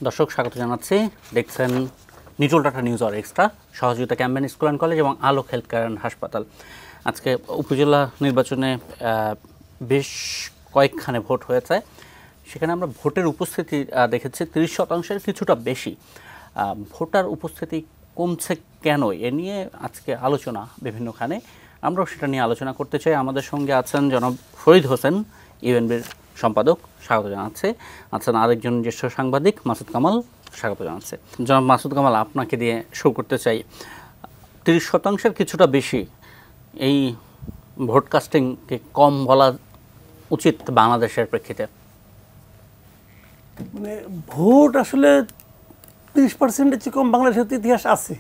দর্শক স্বাগত জানাচ্ছি। দেখছেন নিটল ডাটা নিউজ আর এক্সট্রা, সহযোগিতা ক্যাম্পেইন স্কুল অ্যান্ড কলেজ এবং আলোক হেলথ কেয়ার অ্যান্ড হাসপাতাল। আজকে উপজেলা নির্বাচনে বেশ কয়েকখানে ভোট হয়েছে। সেখানে আমরা ভোটের উপস্থিতি দেখেছি 30%-এর কিছুটা বেশি। ভোটার উপস্থিতি কমছে কেন, এ নিয়ে আজকে আলোচনা বিভিন্নখানে, আমরাও সেটা নিয়ে আলোচনা করতে চাই। আমাদের সঙ্গে আছেন জনাব ফরিদ হোসেন, ইউএনবির সম্পাদক, স্বাগত জানাচ্ছে। আছেন আরেকজন জ্যেষ্ঠ সাংবাদিক মাসুদ কামাল, স্বাগত জানাচ্ছে। জনাব মাসুদ কামাল, আপনাকে দিয়ে শুরু করতে চাই। 30%-এর কিছুটা বেশি, এই ভোট কাস্টিংকে কম বলা উচিত বাংলাদেশের প্রেক্ষিতে? মানে ভোট আসলে 30%-এর চেয়ে কম বাংলাদেশের ইতিহাস আছে,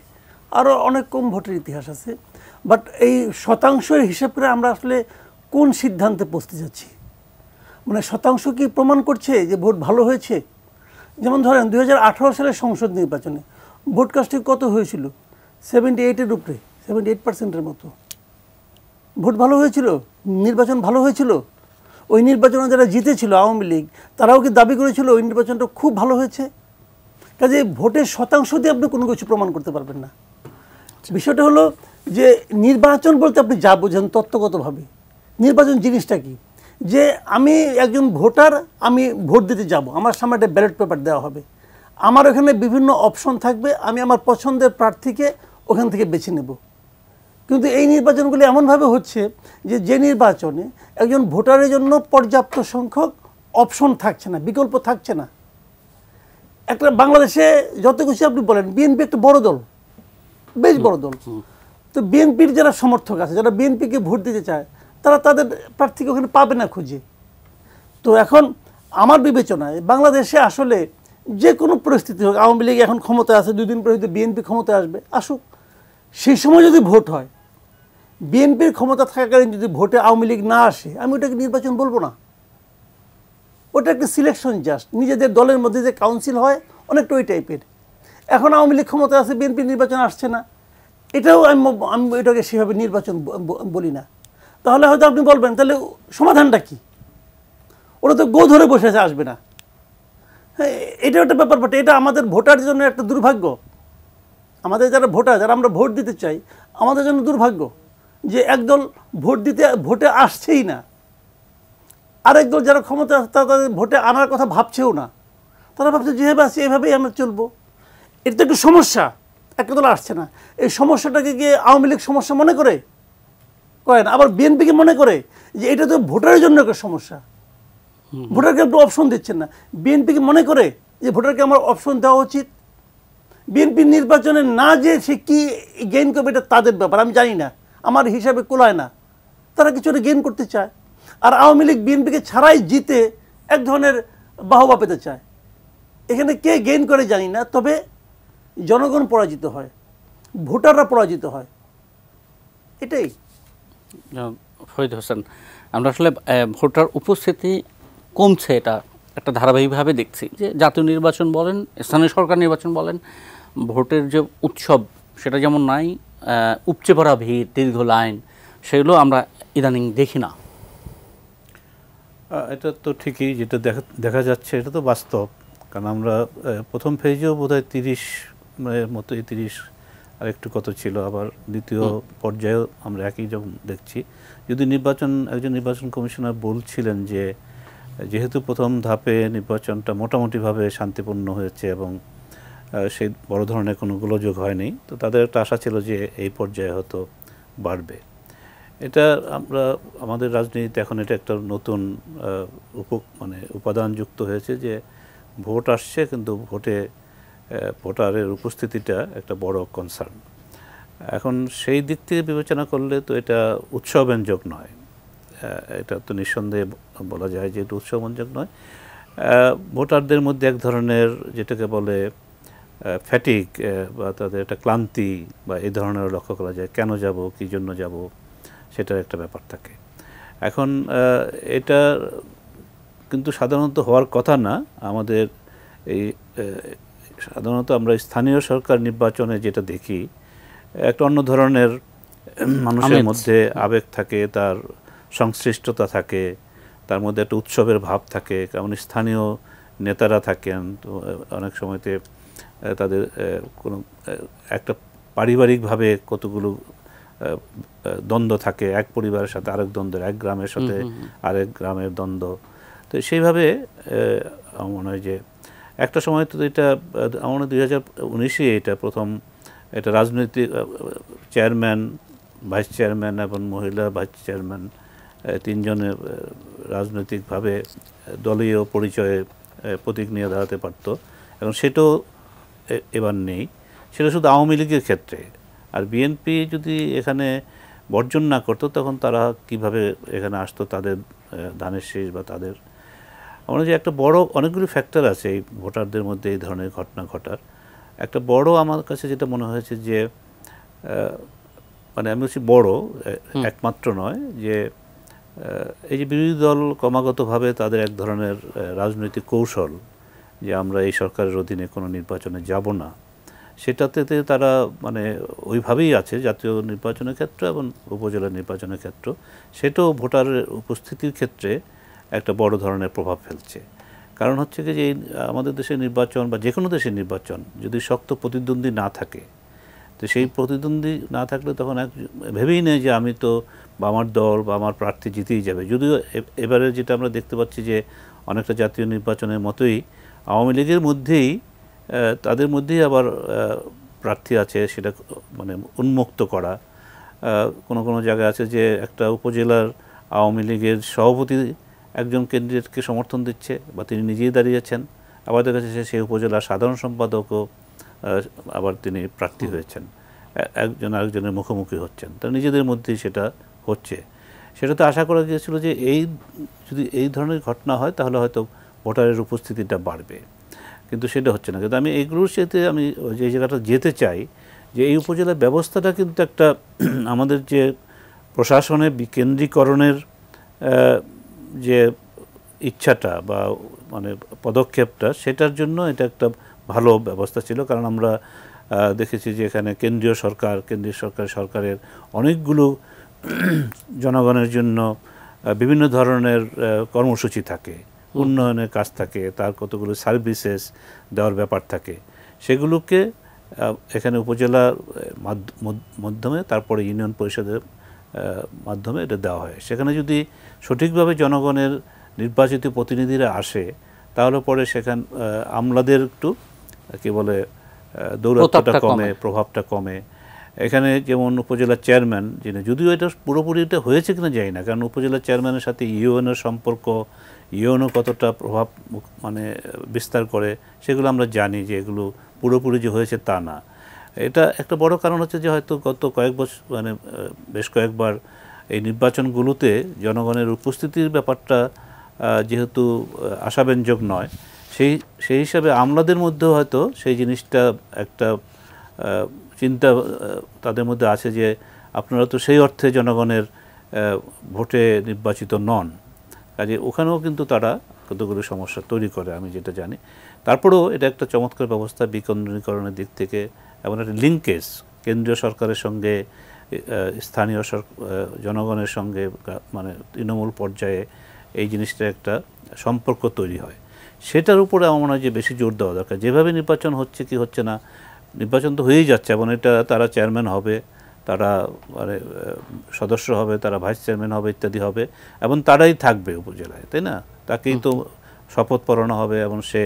আরও অনেক কম ভোটের ইতিহাস আছে। বাট এই শতাংশের হিসাব করে আমরা আসলে কোন সিদ্ধান্তে পৌঁছতে যাচ্ছি? মানে শতাংশ কি প্রমাণ করছে যে ভোট ভালো হয়েছে? যেমন ধরেন 2018 সালের সংসদ নির্বাচনে ভোট কাস্টিং কত হয়েছিল? 78-এর উপরে, 78%-এর মতো। ভোট ভালো হয়েছিল, নির্বাচন ভালো হয়েছিল। ওই নির্বাচনে যারা জিতেছিল আওয়ামী লীগ, তারাও কি দাবি করেছিল ওই নির্বাচনটা খুব ভালো হয়েছে? কাজে ভোটের শতাংশ দিয়ে আপনি কোনো কিছু প্রমাণ করতে পারবেন না। বিষয়টা হলো যে নির্বাচন বলতে আপনি যা বোঝেন তত্ত্বগতভাবে, নির্বাচন জিনিসটা কি? যে আমি একজন ভোটার, আমি ভোট দিতে যাব, আমার সামনে একটা ব্যালট পেপার দেওয়া হবে, আমার ওখানে বিভিন্ন অপশন থাকবে, আমি আমার পছন্দের প্রার্থীকে ওখান থেকে বেছে নেব। কিন্তু এই নির্বাচনগুলি এমনভাবে হচ্ছে যে নির্বাচনে একজন ভোটারের জন্য পর্যাপ্ত সংখ্যক অপশন থাকছে না, বিকল্প থাকছে না। একটা বাংলাদেশে যত কিছু আপনি বলেন, বিএনপি একটা বড় দল, বেশ বড় দল। তো বিএনপির যারা সমর্থক আছে, যারা বিএনপিকে ভোট দিতে চায়, তারা তাদের প্রার্থীকে ওখানে পাবে না খুঁজে। তো এখন আমার বিবেচনায় বাংলাদেশে আসলে যে কোনো পরিস্থিতি হোক, আওয়ামী লীগ এখন ক্ষমতায় আছে, 2 দিন পরে হয়তো বিএনপি ক্ষমতায় আসবে, আসুক। সেই সময় যদি ভোট হয়, বিএনপির ক্ষমতা থাকাকালীন যদি ভোটে আওয়ামী লীগ না আসে, আমি ওটাকে নির্বাচন বলবো না। ওটা একটা সিলেকশন জাস্ট, নিজেদের দলের মধ্যে যে কাউন্সিল হয় অনেকটা ওই টাইপের। এখন আওয়ামী লীগ ক্ষমতায় আছে, বিএনপি নির্বাচন আসছে না, এটাও আমি এটাকে সেভাবে নির্বাচন বলি না। তাহলে হয়তো আপনি বলবেন তাহলে সমাধানটা কি? ওরা তো গো ধরে বসে আছে, আসবে না। হ্যাঁ, এটা একটা ব্যাপার। বাট এটা আমাদের ভোটার জন্য একটা দুর্ভাগ্য। আমাদের যারা ভোটার, যারা আমরা ভোট দিতে চাই, আমাদের জন্য দুর্ভাগ্য যে একদল ভোটে আসছেই না, আরেক দল যারা ক্ষমতা আছে তাদের ভোটে আনার কথা ভাবছেও না। তারা ভাবছে যেভাবে আছে এভাবেই আমরা চলবো। এটা তো একটু সমস্যা, একটা দল আসছে না। এই সমস্যাটাকে গিয়ে আওয়ামী লীগ সমস্যা মনে করে না, আবার বিএনপিকে মনে করে যে এটা তো ভোটারের জন্য একটা সমস্যা, ভোটারকে একটু অপশন দিচ্ছেন না। বিএনপিকে মনে করে যে ভোটারকে আমার অপশন দেওয়া উচিত। বিএনপি নির্বাচনে না যে সে কী গেইন করবে এটা তাদের ব্যাপার, আমি জানি না, আমার হিসাবে কোলায় না। তারা কিছু একটা গেইন করতে চায়। আর আওয়ামী লীগ বিএনপিকে ছাড়াই জিতে এক ধরনের বাহবা পেতে চায়। এখানে কে গেইন করে জানি না, তবে জনগণ পরাজিত হয়, ভোটাররা পরাজিত হয়, এটাই। ফরিদ হোসেন, আমরা আসলে ভোটার উপস্থিতি কমছে, এটা একটা ধারাবাহিকভাবে দেখছি। যে জাতীয় নির্বাচন বলেন, স্থানীয় সরকার নির্বাচন বলেন, ভোটের যে উৎসব সেটা যেমন নাই, উপচে পড়া ভিড়, দীর্ঘ লাইন, সেগুলো আমরা ইদানিং দেখি না। এটা তো ঠিকই, যেটা দেখা যাচ্ছে এটা তো বাস্তব। কারণ আমরা প্রথম ফেজেও বোধহয় 30 মতো, 30 আর একটু কত ছিল, আবার দ্বিতীয় পর্যায়েও আমরা একই যখন দেখছি। যদি একজন নির্বাচন কমিশনার বলছিলেন যে যেহেতু প্রথম ধাপে নির্বাচনটা মোটামুটিভাবে শান্তিপূর্ণ হয়েছে এবং সেই বড় ধরনের কোনো গোলযোগ হয়নি, তো তাদের একটা আশা ছিল যে এই পর্যায়ে হয়তো বাড়বে। এটা আমাদের রাজনীতিতে এখন এটা একটা নতুন উপাদান যুক্ত হয়েছে যে ভোট আসছে, কিন্তু ভোটারের উপস্থিতিটা একটা বড় কনসার্ন। এখন সেই দিক থেকে বিবেচনা করলে তো এটা উৎসবব্যঞ্জক নয়, এটা তো নিঃসন্দেহে বলা যায় যে এটা উৎসবব্যঞ্জক নয়। ভোটারদের মধ্যে এক ধরনের যেটাকে বলে ফ্যাটিক বা তাদের একটা ক্লান্তি বা এই ধরনের লক্ষ্য করা যায়। কেন যাব, কী জন্য যাব, সেটার একটা ব্যাপার থাকে। এখন এটা কিন্তু সাধারণত হওয়ার কথা না। আমাদের এই সাধারণত আমরা স্থানীয় সরকার নির্বাচনে যেটা দেখি, একটা অন্য ধরনের মানুষের মধ্যে আবেগ থাকে, তার সংশ্লিষ্টতা থাকে, তার মধ্যে একটা উৎসবের ভাব থাকে। কারণ স্থানীয় নেতারা থাকেন, তো অনেক সময়তে তাদের কোনো একটা পারিবারিকভাবে কতগুলো দ্বন্দ্ব থাকে, এক পরিবারের সাথে আরেক দ্বন্দ্ব, এক গ্রামের সাথে আরেক গ্রামের দ্বন্দ্ব। তো সেইভাবে আমার মনে হয় যে একটা সময় তো এটা আমার মনে হয় 2019-এ এটা প্রথম এটা রাজনৈতিক চেয়ারম্যান, ভাইস চেয়ারম্যান এবং মহিলা ভাইস চেয়ারম্যান তিনজনের রাজনৈতিকভাবে দলীয় পরিচয়ে প্রতীক নিয়ে দাঁড়াতে পারত, এবং সেটাও এবার নেই। সেটা শুধু আওয়ামী লীগের ক্ষেত্রে। আর বিএনপি যদি এখানে বর্জন না করতো তখন তারা কিভাবে এখানে আসতো, তাদের ধানের শীষ বা তাদের, আমরা যে একটা বড় অনেকগুলো ফ্যাক্টর আছে এই ভোটারদের মধ্যে এই ধরনের ঘটনা ঘটার। একটা বড় আমার কাছে যেটা মনে হয়েছে যে মানে আমি বলছি বড় একমাত্র নয়, যে এই যে বিরোধী দল ক্রমাগতভাবে তাদের এক ধরনের রাজনৈতিক কৌশল যে আমরা এই সরকারের অধীনে কোনো নির্বাচনে যাব না, সেটাতে তারা মানে ওইভাবেই আছে জাতীয় নির্বাচনের ক্ষেত্রে এবং উপজেলা নির্বাচনের ক্ষেত্রে, সেটাও ভোটারের উপস্থিতির ক্ষেত্রে একটা বড় ধরনের প্রভাব ফেলছে। কারণ হচ্ছে কি যে আমাদের দেশের নির্বাচন বা যে কোনো দেশের নির্বাচন যদি শক্ত প্রতিদ্বন্দ্বী না থাকে, তো সেই প্রতিদ্বন্দ্বী না থাকলে তখন ভেবেই নেই যে আমি তো বা আমার দল বা আমার প্রার্থী জিতেই যাবে। যদিও এবারে যেটা আমরা দেখতে পাচ্ছি যে অনেকটা জাতীয় নির্বাচনের মতোই আওয়ামী লীগের মধ্যেই তাদের মধ্যেই আবার প্রার্থী আছে, সেটা মানে উন্মুক্ত করা। কোনো কোনো জায়গায় আছে যে একটা উপজেলার আওয়ামী লীগের সভাপতি একজন ক্যান্ডিডেটকে সমর্থন দিচ্ছে বা তিনি নিজেই দাঁড়িয়েছেন, আবার দেখা যাচ্ছে সেই উপজেলার সাধারণ সম্পাদকও আবার তিনি প্রার্থী হয়েছেন, একজন আরেকজনের মুখোমুখি হচ্ছেন, তার নিজেদের মধ্যেই সেটা হচ্ছে। সেটাতে আশা করা গিয়েছিল যে যদি এই ধরনের ঘটনা হয় তাহলে হয়তো ভোটারের উপস্থিতিটা বাড়বে, কিন্তু সেটা হচ্ছে না। কিন্তু আমি এইগুলোর সাথে আমি যে জায়গাটা যেতে চাই যে এই উপজেলার ব্যবস্থাটা কিন্তু একটা আমাদের যে প্রশাসনের বিকেন্দ্রীকরণের যে ইচ্ছাটা বা মানে পদক্ষেপটা, সেটার জন্য এটা একটা ভালো ব্যবস্থা ছিল। কারণ আমরা দেখেছি যে এখানে কেন্দ্রীয় সরকারের অনেকগুলো জনগণের জন্য বিভিন্ন ধরনের কর্মসূচি থাকে, উন্নয়নের কাজ থাকে, তার কতগুলো সার্ভিসেস দেওয়ার ব্যাপার থাকে, সেগুলোকে এখানে উপজেলার মাধ্যমে তারপরে ইউনিয়ন পরিষদের মাধ্যমে এটা দেওয়া হয়। সেখানে যদি সঠিকভাবে জনগণের নির্বাচিত প্রতিনিধিরা আসে তাহলে পরে সেখানে আমলাদের একটু কি বলে দৌরাত্ম্যটা কমে, প্রভাবটা কমে। এখানে যেমন উপজেলার চেয়ারম্যান যিনি, যদিও এটা পুরোপুরি এটা হয়েছে কিনা জানি না, কারণ উপজেলার চেয়ারম্যানের সাথে ইউএনের সম্পর্ক, ইউএনও কতটা প্রভাব মানে বিস্তার করে সেগুলো আমরা জানি যে এগুলো পুরোপুরি যে হয়েছে তা না। এটা একটা বড় কারণ হচ্ছে যে হয়তো গত কয়েক বছর মানে বেশ কয়েকবার এই নির্বাচনগুলোতে জনগণের উপস্থিতির ব্যাপারটা যেহেতু আশাব্যঞ্জক নয়, সেই হিসাবে আমলাদের মধ্যেও হয়তো সেই জিনিসটা একটা চিন্তা তাদের মধ্যে আছে যে আপনারা তো সেই অর্থে জনগণের ভোটে নির্বাচিত নন, কাজে ওখানেও কিন্তু তারা কতগুলো সমস্যা তৈরি করে আমি যেটা জানি। তারপরেও এটা একটা চমৎকার ব্যবস্থা বিকেন্দ্রীকরণের দিক থেকে, এবং একটা লিঙ্কেজ কেন্দ্রীয় সরকারের সঙ্গে স্থানীয় জনগণের সঙ্গে মানে তৃণমূল পর্যায়ে এই জিনিসটা একটা সম্পর্ক তৈরি হয়। সেটার উপরে আমার মনে হয় যে বেশি জোর দেওয়া দরকার। যেভাবে নির্বাচন হচ্ছে কি হচ্ছে না, নির্বাচন তো হয়েই যাচ্ছে, এবং এটা তারা চেয়ারম্যান হবে, তারা মানে সদস্য হবে, তারা ভাইস চেয়ারম্যান হবে, ইত্যাদি হবে, এবং তারাই থাকবে উপজেলায়, তাই না? তাকেই তো শপথ পড়ানো হবে, এবং সে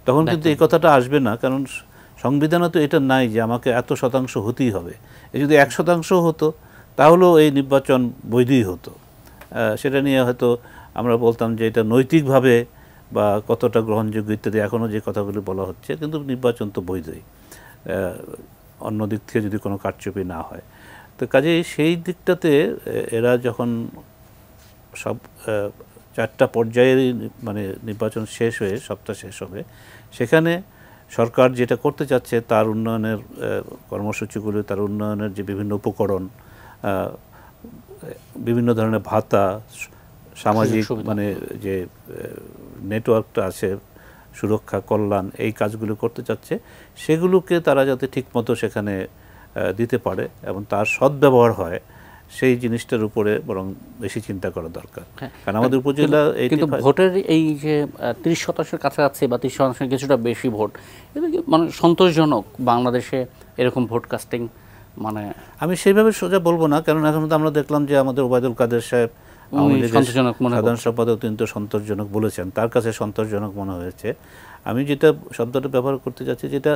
তখন কিন্তু এই কথাটা আসবে না, কারণ সংবিধানে তো এটা নাই যে আমাকে এত শতাংশ হতেই হবে। এই যদি 100% হতো তাহলেও এই নির্বাচন বৈধই হতো। সেটা নিয়ে হয়তো আমরা বলতাম যে এটা নৈতিকভাবে বা কতটা গ্রহণযোগ্য ইত্যাদি, এখনও যে কথাগুলি বলা হচ্ছে, কিন্তু নির্বাচন তো বৈধই অন্য দিক থেকে যদি কোনো কারচুপি না হয়। তো কাজেই সেই দিকটাতে এরা যখন সব 4টা পর্যায়ের মানে নির্বাচন শেষ হয়ে সপ্তাহ শেষ হবে, সেখানে সরকার যেটা করতে চাচ্ছে তার উন্নয়নের কর্মসূচিগুলো, তার উন্নয়নের যে বিভিন্ন উপকরণ, বিভিন্ন ধরনের ভাতা, সামাজিক মানে যে নেটওয়ার্কটা আছে, সুরক্ষা, কল্যাণ, এই কাজগুলো করতে চাচ্ছে, সেগুলোকে তারা যাতে ঠিকমতো সেখানে দিতে পারে এবং তার সদ্ব্যবহার হয়, সেই জিনিসটার উপরে বরং বেশি চিন্তা করা দরকার। হ্যাঁ, কারণ আমাদের উপজেলা কিন্তু ভোটের এই যে 30% কাছাকাছি বা 30% কিছুটা বেশি ভোট, এটা কি মানে সন্তোষজনক বাংলাদেশে এরকম ভোট কাস্টিং? মানে আমি সেইভাবে সোজা বলবো না, কারণ এখন তো আমরা দেখলাম যে আমাদের ওবায়দুল কাদের সাহেব সন্তোষজনক মনে সাধারণ সম্পাদক অত্যন্ত সন্তোষজনক বলেছেন, তার কাছে সন্তোষজনক মনে হয়েছে। আমি যেটা শব্দটা ব্যবহার করতে যাচ্ছি, যেটা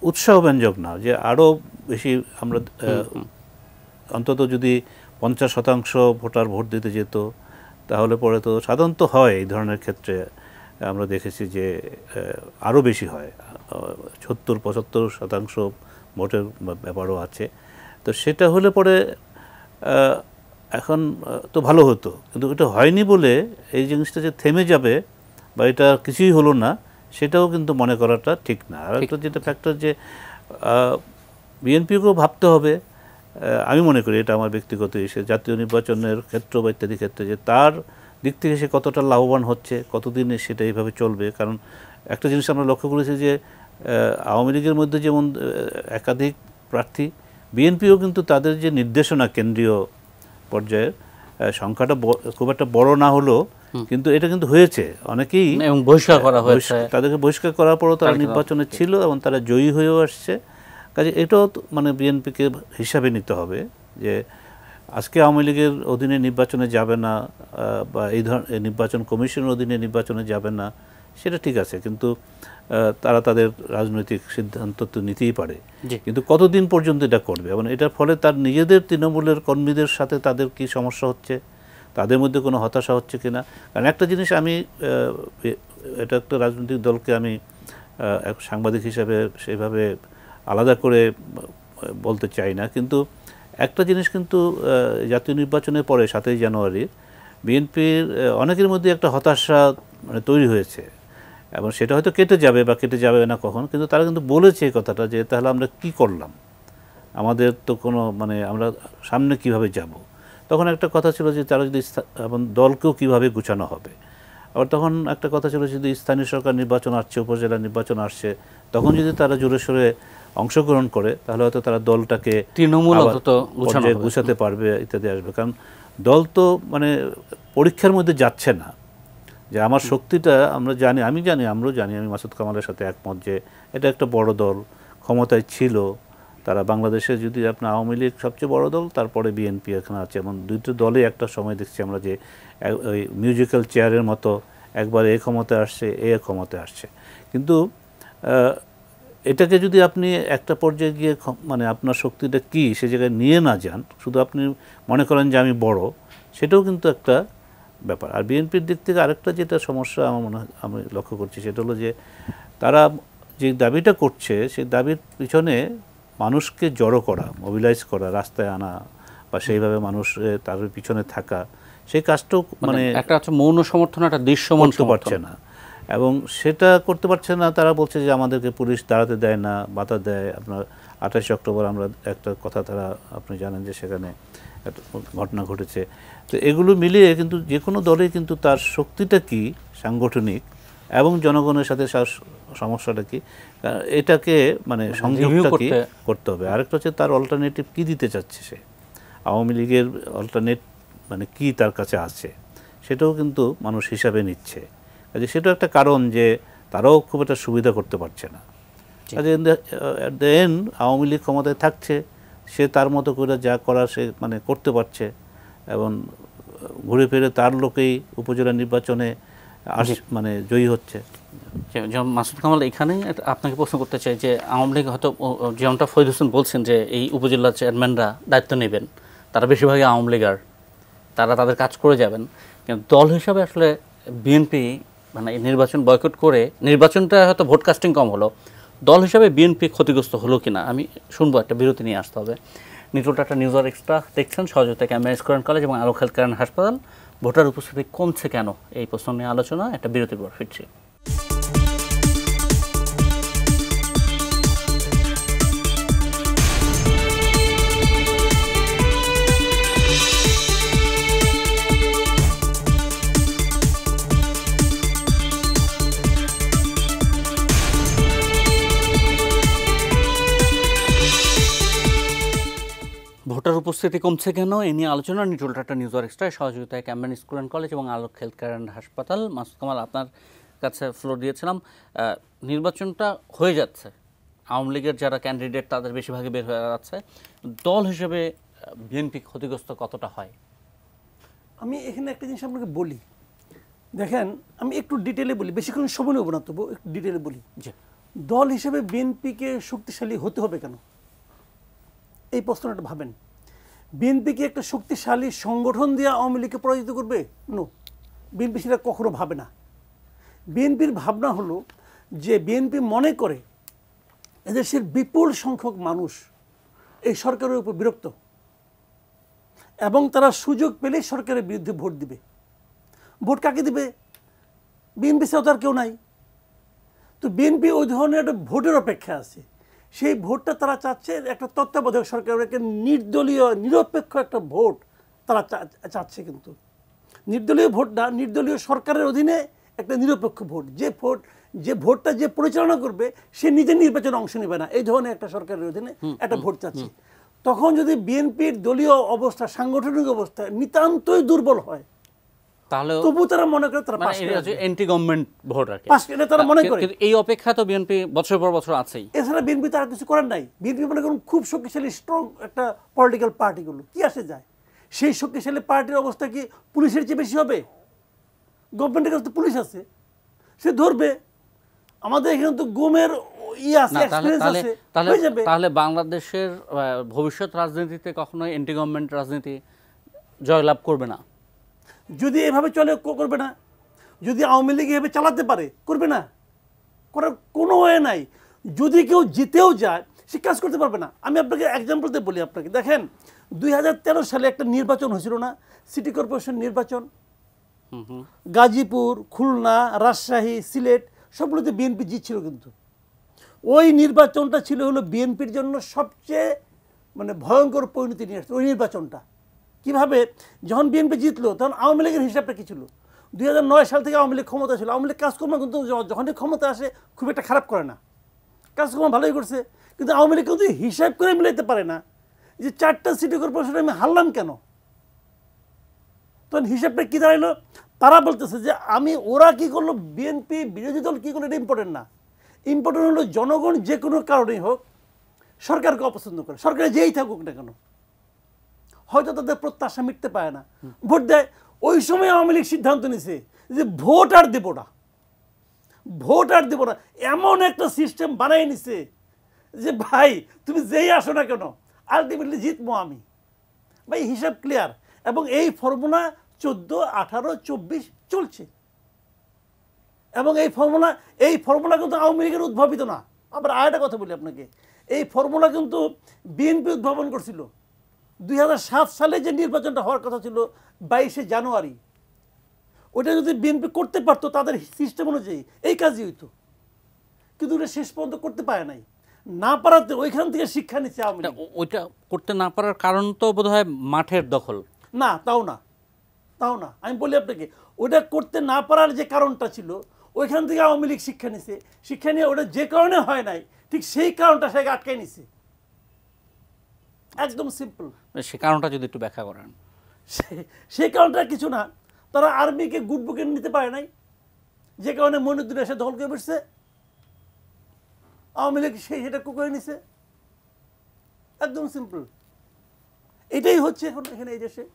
উৎসাহব্যঞ্জক না, যে আরও বেশি আমরা অন্তত যদি 50% ভোটার ভোট দিতে যেত, তাহলে পরে তো সাধারণত হয় এই ধরনের ক্ষেত্রে, আমরা দেখেছি যে আরও বেশি হয়, 70-75% ভোটের ব্যাপারও আছে। তো সেটা হলে পরে এখন তো ভালো হতো, কিন্তু এটা হয়নি বলে এই জিনিসটা যে থেমে যাবে বা এটা কিছুই হলো না, সেটাও কিন্তু মনে করাটা ঠিক না। আর একটা যেটা ফ্যাক্টর, যে বিএনপিকেও ভাবতে হবে, আমি মনে করি এটা আমার ব্যক্তিগত ইস্যু, জাতীয় নির্বাচনের ক্ষেত্র বা ইত্যাদি ক্ষেত্রে, যে তার দিক থেকে সে কতটা লাভবান হচ্ছে, কতদিনে সেটা এইভাবে চলবে। কারণ একটা জিনিস আমরা লক্ষ্য করেছি যে আওয়ামী লীগের মধ্যে যেমন একাধিক প্রার্থী, বিএনপিও কিন্তু তাদের যে নির্দেশনা কেন্দ্রীয় পর্যায়ের সংখ্যাটা খুব একটা বড় না হলেও কিন্তু এটা কিন্তু হয়েছে, অনেকেই বহিষ্কার করা হয়েছে, তাদেরকে বহিষ্কার করার পরও তারা নির্বাচনে ছিল এবং তারা জয়ী হয়েও আসছে। কাজে এটাও মানে বিএনপিকে হিসাবে নিতে হবে যে আজকে আওয়ামী লীগের অধীনে নির্বাচনে যাবে না বা এই ধরনের নির্বাচন কমিশনের অধীনে নির্বাচনে যাবে না, সেটা ঠিক আছে, কিন্তু তারা তাদের রাজনৈতিক সিদ্ধান্ত তো নিতেই পারে, কিন্তু কতদিন পর্যন্ত এটা করবে এবং এটার ফলে তার নিজেদের তৃণমূলের কর্মীদের সাথে তাদের কি সমস্যা হচ্ছে, তাদের মধ্যে কোনো হতাশা হচ্ছে কিনা। কারণ একটা জিনিস আমি এটা একটা রাজনৈতিক দলকে আমি এক সাংবাদিক হিসাবে সেইভাবে আলাদা করে বলতে চাই না, কিন্তু একটা জিনিস কিন্তু জাতীয় নির্বাচনের পরে 7ই জানুয়ারি বিএনপির অনেকের মধ্যে একটা হতাশা মানে তৈরি হয়েছে এবং সেটা হয়তো কেটে যাবে বা কেটে যাবে না কখন, কিন্তু তারা কিন্তু বলেছে এই কথাটা যে তাহলে আমরা কি করলাম, আমাদের তো কোনো মানে আমরা সামনে কিভাবে যাব। তখন একটা কথা ছিল যে তারা যদি দলকেও কিভাবে গুছানো হবে, আবার তখন একটা কথা ছিল যদি স্থানীয় সরকার নির্বাচন আসছে, উপজেলা নির্বাচন আসছে, তখন যদি তারা জোরে সোরে অংশগ্রহণ করে তাহলে হয়তো তারা দলটাকে তৃণমূল গুছাতে পারবে ইত্যাদি আসবে। কারণ দল তো মানে পরীক্ষার মধ্যে যাচ্ছে না যে আমার শক্তিটা আমরা জানি, আমরাও জানি, আমি মাসুদ কামালের সাথে একমত যে এটা একটা বড় দল, ক্ষমতায় ছিল তারা। বাংলাদেশে যদি আপনার আওয়ামী লীগ সবচেয়ে বড় দল, তারপরে বিএনপি এখানে আছে, এবং দুটো দলে একটা সময় দেখছি আমরা যে ওই মিউজিক্যাল চেয়ারের মতো একবার এ ক্ষমতায় আসছে, এ ক্ষমতায় আসছে। কিন্তু এটাকে যদি আপনি একটা পর্যায়ে গিয়ে মানে আপনার শক্তিটা কী সে জায়গায় নিয়ে না যান, শুধু আপনি মনে করেন যে আমি বড়, সেটাও কিন্তু একটা ব্যাপার। আর বিএনপির দিক থেকে আরেকটা যেটা সমস্যা আমার মনে হয় আমি লক্ষ্য করছি, সেটা হলো যে তারা যে দাবিটা করছে সেই দাবির পিছনে মানুষকে জড়ো করা, মোবিলাইজ করা, রাস্তায় আনা বা সেইভাবে মানুষ তার পিছনে থাকা, সেই কাজটাও মানে একটা মৌন সমর্থন, একটা দৃশ্যমান করতে পারছে না। এবং সেটা করতে পারছে না, তারা বলছে যে আমাদেরকে পুলিশ দাঁড়াতে দেয় না, বাধা দেয়। আপনার 28 অক্টোবর আমরা একটা কথা তারা আপনি জানেন যে সেখানে একটা ঘটনা ঘটেছে। তো এগুলো মিলিয়ে কিন্তু যে কোনো দলে কিন্তু তার শক্তিটা কি সাংগঠনিক এবং জনগণের সাথে সমস্যাটা কি, এটাকে মানে সংযোগটা কি করতে হবে। আরেকটা হচ্ছে তার অল্টারনেটিভ কি দিতে চাচ্ছে সে, আওয়ামী লীগের অল্টারনেট মানে কি তার কাছে আছে, সেটাও কিন্তু মানুষ হিসাবে নিচ্ছে। কাজে সেটাও একটা কারণ যে তারাও খুব একটা সুবিধা করতে পারছে না। কাজে at the end Awami League ক্ষমতায় থাকছে, সে তার মতো করে যা করার সে মানে করতে পারছে এবং ঘুরে ফিরে তার লোকেই উপজেলা নির্বাচনে মানে জয়ী হচ্ছে। যেমন মাসুদ কামাল, এখানে আপনাকে প্রশ্ন করতে চাই যে আওয়ামী লীগ হয়তো যেমনটা ফরিদ হোসেন বলছেন যে এই উপজেলা চেয়ারম্যানরা দায়িত্ব নেবেন, তারা বেশিরভাগই আওয়ামী লীগার, তারা তাদের কাজ করে যাবেন। কিন্তু দল হিসাবে আসলে বিএনপি মানে নির্বাচন বয়কট করে, নির্বাচনটা হয়তো ভোট কাস্টিং কম হলো, দল হিসাবে বিএনপি ক্ষতিগ্রস্ত হলো কিনা আমি শুনবো। একটা বিরতি নিয়ে আসতে হবে। নিউজ টাটা নিউজ আর এক্সট্রা দেখছেন, সহযোগিতা এমএএস কোরআন কলেজ এবং আলোক হেলথ কেয়ার হাসপাতাল। ভোটার উপস্থিতি কমছে কেন, এই প্রশ্ন নিয়ে আলোচনা। একটা বিরতির পর ফিরছি। ভোটার উপস্থিতি কমছে কেন এ নিয়ে আলোচনা নিউট্রাল টাটা নিউজ আর এক্সট্রা সহযোগিতায় ক্যাম্বেন স্কুল অ্যান্ড কলেজ এবং আলোক হেলথ কেয়ার অ্যান্ড হাসপাতাল। মাসুদ কামাল, আপনার কাছে ফ্লোর দিয়েছিলাম। নির্বাচনটা হয়ে যাচ্ছে, আওয়ামী লীগের যারা ক্যান্ডিডেট তাদের বেশিরভাগই বের হয়ে যাচ্ছে, দল হিসেবে বিএনপি ক্ষতিগ্রস্ত কতটা হয়? আমি এখানে একটা জিনিস আপনাকে বলি, দেখেন আমি একটু ডিটেলে বলি, বেশিক্ষণ সময় নেব না, তবু একটু ডিটেলে বলি যে দল হিসেবে বিএনপিকে শক্তিশালী হতে হবে কেন, এই প্রশ্নটা ভাবেন। বিএনপি কি একটা শক্তিশালী সংগঠন দিয়ে আওয়ামী লীগকে পরাজিত করবে? নো, বিএনপি সেটা কখনো ভাবে না। বিএনপির ভাবনা হলো যে বিএনপি মনে করে এদেশের বিপুল সংখ্যক মানুষ এই সরকারের উপর বিরক্ত এবং তারা সুযোগ পেলে সরকারের বিরুদ্ধে ভোট দিবে। ভোট কাকে দিবে? বিএনপি ছাড়া তো আর কেউ নাই। তো বিএনপি ওই ধরনের একটা ভোটের অপেক্ষা আছে। সেই ভোটটা তারা চাচ্ছে একটা তত্ত্বাবধায়ক সরকারের একটা নির্দলীয় নিরপেক্ষ একটা ভোট তারা চাচ্ছে। কিন্তু নির্দলীয় ভোট না, নির্দলীয় সরকারের অধীনে একটা নিরপেক্ষ ভোট, যে ভোটটা যে পরিচালনা করবে সে নিজের নির্বাচনে অংশ নেবে না, এই ধরনের একটা সরকারের অধীনে একটা ভোট চাচ্ছে। তখন যদি বিএনপির দলীয় অবস্থা, সাংগঠনিক অবস্থা নিতান্তই দুর্বল হয়, তাহলে তবু তারা মনে করে তারা অ্যান্টি গভর্নমেন্ট ভোট আর কি, এটা তারা মনে করে। এই অপেক্ষা তো বিএনপি বছর পর বছর আছেই। এছাড়া বিএনপি তার কিছু করার নাই। বিএনপি মনে করুন খুব শক্তিশালী স্ট্রং একটা পলিটিক্যাল পার্টিগুলো কি আসে যায়, সেই শক্তিশালী পার্টির অবস্থা কি পুলিশের চেয়ে বেশি হবে? গভর্নমেন্টের কাছে তো পুলিশ আছে, সে ধরবে। আমাদের এখানে তো গুমের আছে, এক্সপেরিয়েন্স আছে, হয়ে যাবে। তাহলে বাংলাদেশের ভবিষ্যৎ রাজনীতিতে কখনোই অ্যান্টি গভর্নমেন্ট রাজনীতি জয়লাভ করবে না। যদি এভাবে চলে করবে না, যদি আওয়ামী লীগ এভাবে চালাতে পারে করবে না, করার কোনো ওয়ে নাই। যদি কেউ জিতেও যায় সে কাজ করতে পারবে না। আমি আপনাকে এক্সাম্পল দিয়ে বলি আপনাকে, দেখেন 2013 সালে একটা নির্বাচন হয়েছিল না, সিটি কর্পোরেশন নির্বাচন, গাজীপুর, খুলনা, রাজশাহী, সিলেট সবগুলোতে বিএনপি জিতছিল। কিন্তু ওই নির্বাচনটা ছিল হলো বিএনপির জন্য সবচেয়ে ভয়ঙ্কর পরিণতি নিয়ে আসছে ওই নির্বাচনটা। কিভাবে? যখন বিএনপি জিতলো তখন আওয়ামী লীগের হিসাবটা কী ছিল? 2009 সাল থেকে আওয়ামী লীগ ক্ষমতা ছিল। আওয়ামী লীগ কাজকর্ম কিন্তু যখনই ক্ষমতা আসে খুব একটা খারাপ করে না, কাজকর্ম ভালোই করছে। কিন্তু আওয়ামী লীগ কিন্তু হিসাব করে মিলাইতে পারে না যে 4টা সিটি কর্পোরেশনে আমি হারলাম কেন। তখন হিসাবটা কী দাঁড়াইলো? তারা বলতেছে যে ওরা কী করলো, বিএনপি বিরোধী দল কী করলো এটা ইম্পর্টেন্ট না, ইম্পর্টেন্ট হলো জনগণ যে কোনো কারণেই হোক সরকারকে অপছন্দ করে, সরকারে যেই থাকুক না কেন, হয়তো তাদের প্রত্যাশা মিটতে পারে না, ভোট দেয়। ওই সময় আওয়ামী লীগ সিদ্ধান্ত নিছে যে ভোট আর দেব না, ভোট আর দেব না। এমন একটা সিস্টেম বানাই নিছে যে ভাই তুমি যেই আসো না কেন আলটিমেটলি জিতবো আমি। ভাই হিসাব ক্লিয়ার। এবং এই ফর্মুলা 14, 18, 24 চলছে। এবং এই ফর্মুলা কিন্তু আওয়ামী লীগের উদ্ভাবিত না। আবার আরেকটা কথা বলি আপনাকে, এই ফর্মুলা কিন্তু বিএনপি উদ্ভাবন করছিল। 2007 সালে যে নির্বাচনটা হওয়ার কথা ছিল 22শে জানুয়ারি, ওটা যদি বিএনপি করতে পারতো তাদের সিস্টেম অনুযায়ী এই কাজই হইতো। কিন্তু ওটা শেষ পর্যন্ত করতে পারে নাই। না পারাতে ওইখান থেকে শিক্ষা নিচ্ছে আওয়ামী লীগ। ওইটা করতে না পারার কারণ তো বোধহয় মাঠের দখল না, তাও না। আমি বলি আপনাকে, ওটা করতে না পারার যে কারণটা ছিল ওইখান থেকে আওয়ামী লীগ শিক্ষা নিছে। শিক্ষা নিয়ে ওটা যে কারণে হয় নাই ঠিক সেই কারণটা সে আটকাই নিছে। একদম সিম্পল। সে কারণটা যদি একটু ব্যাখ্যা করেন। সেই কারণটা কিছু না, তারা আর্মিকে গুড বুকে নিতে পারে নাই, যে কারণে মইনুদ্দিন এসে দখল করে বসছে। আওয়ামী লীগ সেটা করে নিছে। একদম সিম্পল। এটাই হচ্ছে এখন এখানে এই দেশে।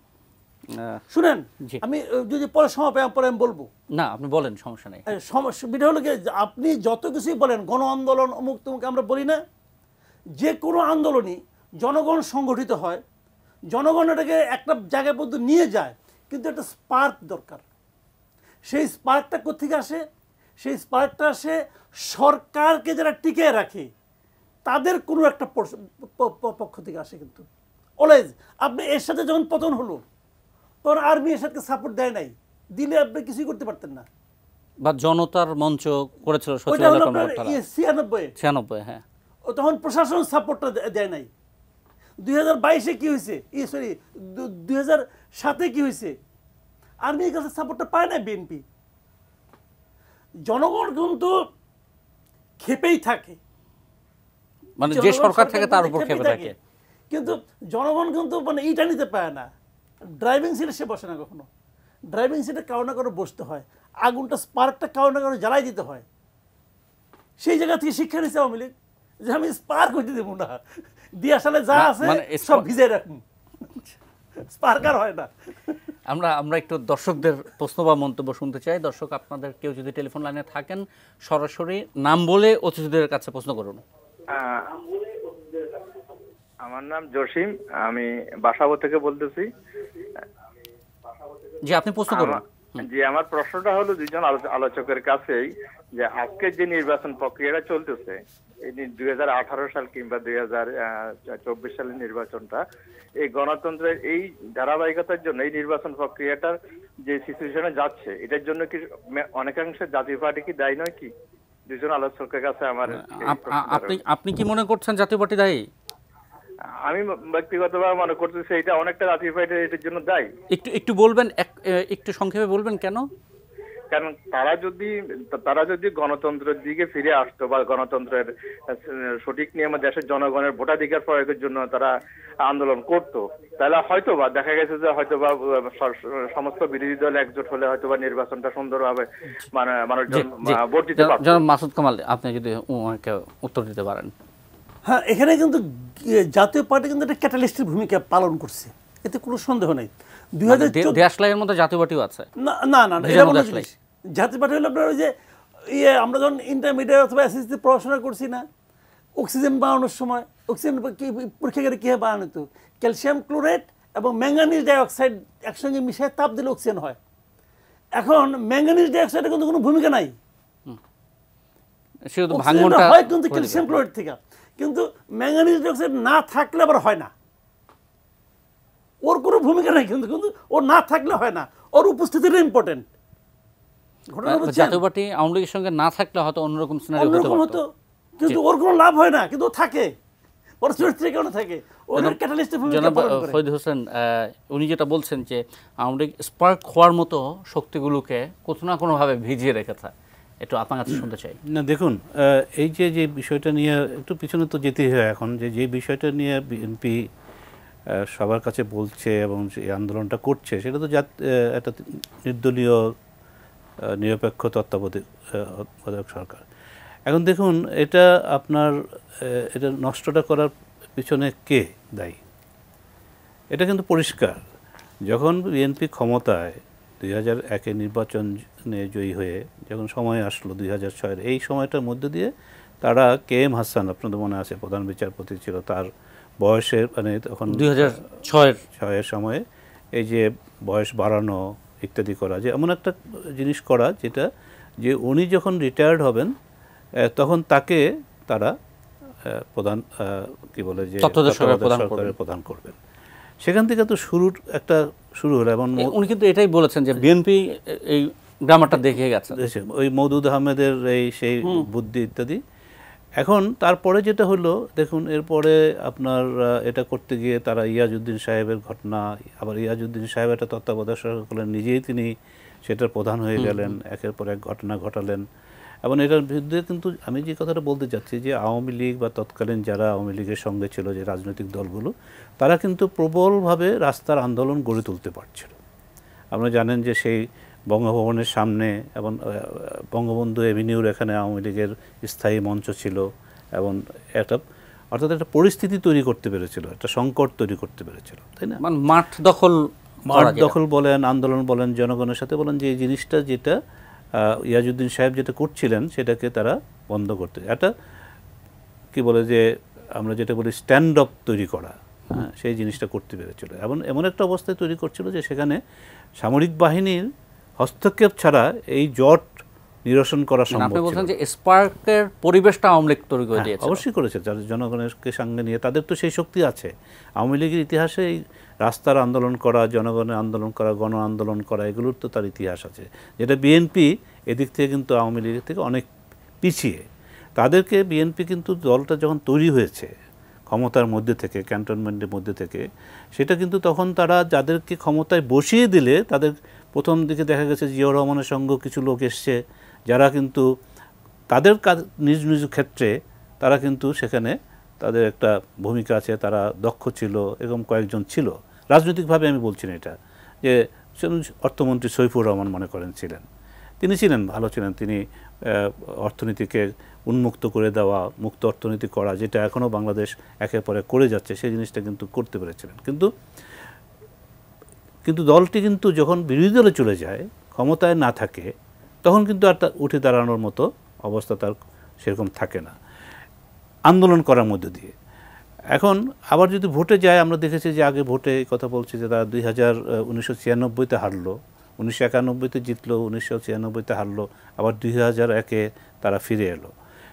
শুনেন, আমি যদি পরে সময় পাই পরে আমি বলবো। না, আপনি বলেন, সমস্যা নেই। সমস্যা হলো কি, আপনি যত কিছুই বলেন গণ আন্দোলন অমুক তমুক আমরা বলি না, যে কোনো আন্দোলনই জনগণ সংগঠিত হয়, জনগণ এটাকে একটা জায়গায় পর্যন্ত নিয়ে যায়, কিন্তু একটা স্পার্ক দরকার। সেই স্পার্কটা কোথেকে আসে? সেই স্পার্কটা আসে সরকারকে যারা টিকিয়ে রাখে তাদের কোনো একটা পক্ষ থেকে আসে। কিন্তু অলওয়েজ আপনি এর সাথে যখন পতন হলো তখন আর্মি এর সাথে সাপোর্ট দেয় নাই, দিলে আপনি কিছুই করতে পারতেন না। বা জনতার মঞ্চ করেছিল 96, হ্যাঁ, তখন প্রশাসন সাপোর্টটা দেয় নাই। 2022-এ কি হয়েছে, 2007-এ কি হয়েছে, আর্মির কাছে সাপোর্টটা পায় না বিএনপি। জনগণ কিন্তু ক্ষেপেই থাকে, মানে যে সরকার থাকে তার উপর ক্ষেপে থাকে। কিন্তু জনগণ কিন্তু মানে এইটা নিতে পারে না, ড্রাইভিং সিটে সে বসে না কখনো, ড্রাইভিং সিটে কারো না কারো বসতে হয়, আগুনটা স্পার্কটা কারো না কারো জ্বালাই দিতে হয়। সেই জায়গা থেকে শিক্ষা নিচ্ছে আওয়ামী লীগ যে আমি স্পার্ক হইতে দেবো না, দিয়ে আসলে যা আছে মানে সব ভিজে রাখুন, স্পার্ক আর হয় না। আমরা একটু দর্শকদের প্রশ্ন বা মন্তব্য শুনতে চাই। দর্শক, আপনাদের কেউ যদি টেলিফোন লাইনে থাকেন সরাসরি নাম বলে অতিথিদের কাছে প্রশ্ন করুন। আমার নাম জসিম, আমি বাসাবো থেকে বলতেছি। জি, আপনি প্রশ্ন করুন। জি, আমার প্রশ্নটা হলো দুইজন আলোচকের কাছেই, যে আজকে যে নির্বাচন প্রক্রিয়াটা চলতেছে, এই 2018 সাল কিংবা 2024 সালের নির্বাচনটা, এই গণতন্ত্রের এই ধারাবাহিকতার জন্য এই নির্বাচন প্রক্রিয়াটার যে সিচুয়েশনে যাচ্ছে, এটার জন্য কি অনেকাংশে জাতীয় পার্টি কি দায়ী নয়? কি দুইজন আলোচকের কাছে আমার আপনি কি মনে করছেন জাতীয় পার্টি দায়ী? আমি ব্যক্তিগতভাবে মনে করতেছি এটা অনেকটা জাতীয় পার্টি এটার জন্য দায়ী। একটু বলবেন, একটু সংক্ষেপে বলবেন কেন? কারণ তারা যদি গণতন্ত্রের দিকে ফিরে আসতো বা গণতন্ত্রের সঠিক নিয়মে দেশের জনগণের ভোটাধিকার প্রয়োগের জন্য তারা আন্দোলন করত, তাহলে হয়তোবা দেখা গেছে যে হয়তোবা সমস্ত বিরোধী দল একজোট হলে হয়তোবা নির্বাচনটা সুন্দরভাবে মানে মানুষজন ভোট দিতে পারত। জনাব মাসুদ কামাল, আপনি যদি ওনাকে উত্তর দিতে পারেন। হ্যাঁ, এখানে কিন্তু জাতীয় পার্টি কিন্তু একটা ক্যাটালিস্টের ভূমিকা পালন করছে, এতে কোনো সন্দেহ নেই। 2014 মধ্যে জাতীয় পার্টিও আছে না না না, জাতীয় পার্টি হলো আপনার ওই যে আমরা যখন ইন্টারমিডিয়েট অথবা এসএসসি পড়াশোনা করছি না, অক্সিজেন বানানোর সময় অক্সিজেন পরীক্ষাগারে কীভাবে বানানো হতো, ক্যালসিয়াম ক্লোরাইড এবং ম্যাঙ্গানিজ ডাইঅক্সাইড একসঙ্গে মিশিয়ে তাপ দিলে অক্সিজেন হয়। এখন ম্যাঙ্গানিজ ডাইঅক্সাইডের কিন্তু কোনো ভূমিকা নাই, হয় কিন্তু ক্যালসিয়াম ক্লোরাইড থেকে, কিন্তু ম্যাঙ্গানিজ ডাইঅক্সাইড না থাকলে আবার হয় না, ওর কোনো ভূমিকা নাই, কিন্তু কিন্তু ওর না থাকলে হয় না, ওর উপস্থিতিটা ইম্পর্টেন্ট। জাতীয় পার্টি আওয়ামী লীগের সঙ্গে না থাকলে হয়তো অন্যরকম সিনারিও হতো, কিন্তু ওর কোনো লাভ হয় না, কিন্তু ও থাকে, ওর চরিত্রে কেন থাকে, ওর ক্যাটালিস্টের ভূমিকা পালন করে। ফরিদ হোসেন, উনি যেটা বলছেন যে আওয়ামী লীগ স্পার্ক হওয়ার মতো শক্তিগুলোকে কোথাও না কোনোভাবে ভিজিয়ে রেখেছে, একটু আপনার কাছে শুনতে চাই। না দেখুন, এই যে বিষয়টা নিয়ে একটু পিছনে তো যেতেই হয় এখন, যে বিষয়টা নিয়ে বিএনপি সবার কাছে বলছে এবং যে আন্দোলনটা করছে, সেটা তো একটা নির্দলীয় নিরপেক্ষ তত্ত্বাবধায়ক সরকার। এখন দেখুন, এটা আপনার এটা নষ্টটা করার পিছনে কে দায়ী, এটা কিন্তু পরিষ্কার। যখন বিএনপি ক্ষমতায় 2001-এ নির্বাচনে জয়ী হয়ে যখন সময় আসলো 2006-এর, এই সময়টার মধ্যে দিয়ে তারা KM হাসান, আপনাদের মনে আছে, প্রধান বিচারপতি ছিল, তার বয়সের মানে তখন 2006-এর সময়ে এই যে বয়স বাড়ানো ইত্যাদি করা, যে এমন একটা জিনিস করা যেটা যে উনি যখন রিটায়ার্ড হবেন তখন তাকে তারা প্রধান কি বলে যে সরকারের প্রধান করবেন। সেখান থেকে তো শুরু হলো। এবং উনি কিন্তু এটাই বলেছেন যে বিএনপি এই গ্রামারটা দেখে গেছে, ওই মওদুদ আহমেদের সেই বুদ্ধি ইত্যাদি। এখন তারপরে যেটা হলো, দেখুন এরপরে আপনার এটা করতে গিয়ে তারা ইয়াজউদ্দিন সাহেবের ঘটনা, আবার ইয়াজউদ্দিন সাহেব একটা তত্ত্বাবধায়ক সরকার করলেন, নিজেই তিনি সেটার প্রধান হয়ে গেলেন, একের পর এক ঘটনা ঘটালেন। এবং এটার বিরুদ্ধে কিন্তু আমি যে কথাটা বলতে চাচ্ছি, যে আওয়ামী লীগ বা তৎকালীন যারা আওয়ামী লীগের সঙ্গে ছিল, যে রাজনৈতিক দলগুলো, তারা কিন্তু প্রবলভাবে রাস্তার আন্দোলন গড়ে তুলতে পারছিল। আপনারা জানেন যে সেই বঙ্গভবনের সামনে এবং বঙ্গবন্ধু এভিনিউর এখানে আওয়ামী লীগের স্থায়ী মঞ্চ ছিল, এবং অর্থাৎ একটা পরিস্থিতি তৈরি করতে পেরেছিল, একটা সংকট তৈরি করতে পেরেছিল, তাই না? মাঠ দখল বলেন, আন্দোলন বলেন, জনগণের সাথে বলেন, যে এই জিনিসটা যেটা ইয়াজউদ্দিন সাহেব যেটা করছিলেন সেটাকে তারা বন্ধ করতে, একটা কি বলে যে আমরা যেটা বলি স্ট্যান্ড আপ তৈরি করা, সেই জিনিসটা করতে পেরেছিল। এবং এমন একটা অবস্থায় তৈরি করছিল যে সেখানে সামরিক বাহিনীর হস্তক্ষেপ ছাড়া এই জট নিরসন করা সম্ভব ছিল। আপনি বলছেন যে স্পার্কের পরিবেশটা আওয়ামী লীগ তৈরি করে দিয়েছে। অবশ্যই করেছে, যারা জনগণকে সঙ্গে নিয়ে, তাদের তো সেই শক্তি আছে। আওয়ামী লীগের ইতিহাসে এই রাস্তার আন্দোলন করা, জনগণের আন্দোলন করা, গণ আন্দোলন করা, এগুলোর তো তার ইতিহাস আছে, যেটা বিএনপি এদিক থেকে কিন্তু আওয়ামী লীগের থেকে অনেক পিছিয়ে। তাদেরকে বিএনপি কিন্তু দলটা যখন তৈরি হয়েছে ক্ষমতার মধ্যে থেকে, ক্যান্টনমেন্টের মধ্যে থেকে, সেটা কিন্তু তখন তারা যাদেরকে ক্ষমতায় বসিয়ে দিলে, তাদের প্রথম দিকে দেখা গেছে জিয়াউর রহমানের সঙ্গে কিছু লোক এসছে, যারা কিন্তু তাদের নিজ নিজ ক্ষেত্রে তারা কিন্তু সেখানে তাদের একটা ভূমিকা আছে, তারা দক্ষ ছিল, এরকম কয়েকজন ছিল। রাজনৈতিকভাবে আমি বলছি না এটা, যে অর্থমন্ত্রী সৈফুর রহমান মনে করেন ছিলেন, তিনি ছিলেন ভালো ছিলেন, তিনি অর্থনীতিকে উন্মুক্ত করে দেওয়া, মুক্ত অর্থনীতি করা, যেটা এখনও বাংলাদেশ একের পরে করে যাচ্ছে, সেই জিনিসটা কিন্তু করতে পেরেছিলেন। কিন্তু দলটি কিন্তু যখন বিরোধী দলে চলে যায়, ক্ষমতায় না থাকে, তখন কিন্তু আর উঠে দাঁড়ানোর মতো অবস্থা তার সেরকম থাকে না আন্দোলন করার মধ্যে দিয়ে। এখন আবার যদি ভোটে যায়, আমরা দেখেছি যে আগে ভোটে কথা বলছি যে তারা 1996-তে হারলো, 1991-তে জিতলো, 1996-তে হারলো, আবার 2001-এ তারা ফিরে এলো,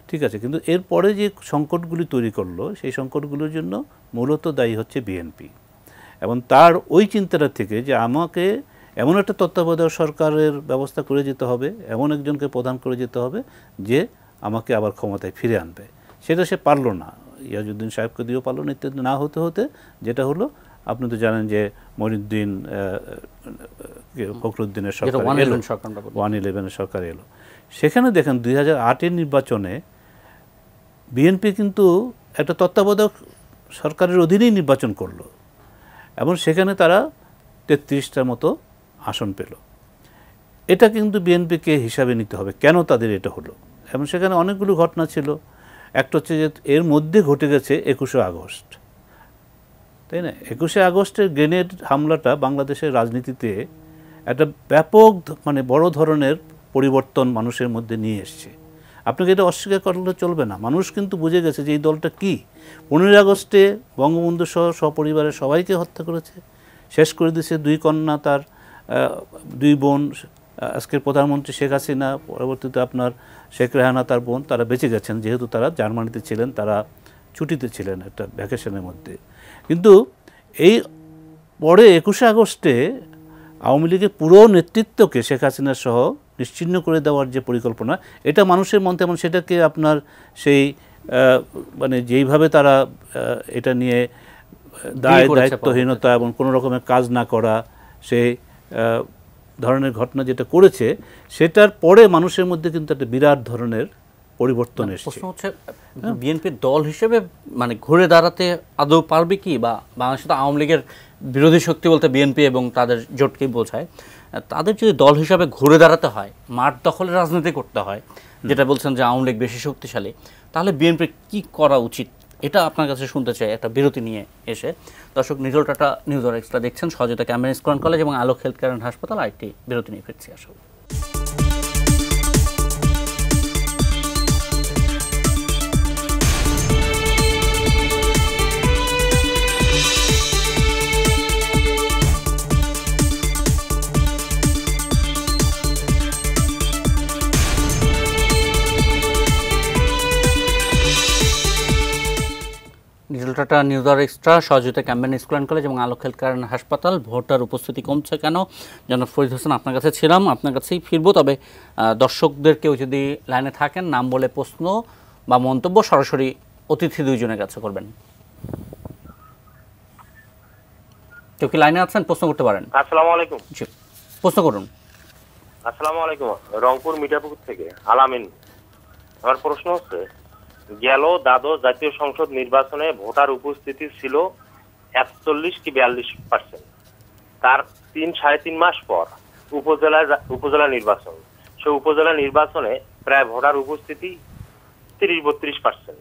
ঠিক আছে। কিন্তু এরপরে যে সংকটগুলি তৈরি করলো, সেই সংকটগুলোর জন্য মূলত দায়ী হচ্ছে বিএনপি। এবং তার ওই চিন্তাটা থেকে যে আমাকে এমন একটা তত্ত্বাবধায়ক সরকারের ব্যবস্থা করে যেতে হবে, এমন একজনকে প্রধান করে যেতে হবে যে আমাকে আবার ক্ষমতায় ফিরে আনবে, সেটা সে পারলো না। ইয়াজউদ্দিন সাহেবকে দিয়েও পারলো না, ইত্যাদি না হতে হতে যেটা হলো, আপনি তো জানেন যে মঈনুদ্দিন ফখরুদ্দিনের সরকার এলো, 111 সরকার এলো। সেখানে দেখেন 2008-এর নির্বাচনে বিএনপি কিন্তু একটা তত্ত্বাবধায়ক সরকারের অধীনেই নির্বাচন করলো, এবং সেখানে তারা 33টার মতো আসন পেল। এটা কিন্তু বিএনপিকে হিসাবে নিতে হবে কেন তাদের এটা হলো। এবং সেখানে অনেকগুলো ঘটনা ছিল। একটা হচ্ছে যে এর মধ্যে ঘটে গেছে 21শে আগস্ট, তাই না? 21শে আগস্টের গ্রেনেড হামলাটা বাংলাদেশের রাজনীতিতে একটা ব্যাপক মানে বড় ধরনের পরিবর্তন মানুষের মধ্যে নিয়ে এসছে। আপনাকে এটা অস্বীকার করলে চলবে না। মানুষ কিন্তু বুঝে গেছে যে এই দলটা কি। 15 আগস্টে বঙ্গবন্ধু সহ সপরিবারের সবাইকে হত্যা করেছে, শেষ করে দিয়েছে 2 কন্যা, তার 2 বোন, আজকের প্রধানমন্ত্রী শেখ হাসিনা, পরবর্তীতে আপনার শেখ রেহানা তার বোন, তারা বেঁচে গেছেন, যেহেতু তারা জার্মানিতে ছিলেন, তারা ছুটিতে ছিলেন একটা ভ্যাকেশনের মধ্যে। কিন্তু এই পরে 21শে আগস্টে আওয়ামী লীগের পুরো নেতৃত্বকে শেখ হাসিনা সহ নিশ্চিহ্ন করে দেওয়ার যে পরিকল্পনা, এটা মানুষের মন তেমন সেটাকে আপনার সেই মানে যেইভাবে তারা এটা নিয়ে দায়িত্বহীনতা এবং কোনো রকমের কাজ না করা, সেই ধরনের ঘটনা যেটা করেছে, সেটার পরে মানুষের মধ্যে কিন্তু একটা বিরাট ধরনের পরিবর্তন এসেছে। প্রশ্ন হচ্ছে বিএনপির দল হিসেবে মানে ঘুরে দাঁড়াতে আদৌ পারবে কি, বা বাংলাদেশে তো আওয়ামী লীগের বিরোধী শক্তি বলতে বিএনপি এবং তাদের জোটকেই বোঝায়, তাদের যদি দল হিসাবে ঘুরে দাঁড়াতে হয়, মাঠ দখলের রাজনীতি করতে হয়, যেটা বলছেন যে আওয়ামী লীগ বেশি শক্তিশালী, তাহলে বিএনপির কি করা উচিত, এটা আপনার কাছে শুনতে চাই একটা বিরতি নিয়ে এসে। দর্শক, নিটল টাটা নিউজ আর এক্সট্রা দেখছেন, সহযোগিতা ক্যাম্বেন স্কুল কলেজ এবং আলোক হেলথ কেয়ার অ্যান্ড হাসপাতাল। আরেকটি বিরতি নিয়ে ফিরছি আসলে। নিটল টাটা নিউজ আর এক্সট্রা, সহযোগিতা ক্যাম্বেন স্কুল অ্যান্ড কলেজ এবং আলোক হেলথ কেয়ার অ্যান্ড হাসপাতাল। ভোটার উপস্থিতি কমছে কেন, জনাব ফরিদ হোসেন আপনার কাছে ছিলাম, আপনার কাছেই ফিরবো। তবে দর্শকদের কেউ যদি লাইনে থাকেন, নাম বলে প্রশ্ন বা মন্তব্য সরাসরি অতিথি 2 জনের কাছে করবেন। কেউ কি লাইনে আছেন? প্রশ্ন করতে পারেন। আসসালামু আলাইকুম। জি, প্রশ্ন করুন। আসসালামু আলাইকুম, রংপুর মিঠাপুকুর থেকে আলামিন। আমার প্রশ্ন হচ্ছে, গেল দ্বাদশ জাতীয় সংসদ নির্বাচনে ভোটার উপস্থিতি ছিল 41 কি 42%। তার 3-3.5 মাস পর উপজেলা নির্বাচন, সে উপজেলা নির্বাচনে প্রায় ভোটার উপস্থিতি 30-32%।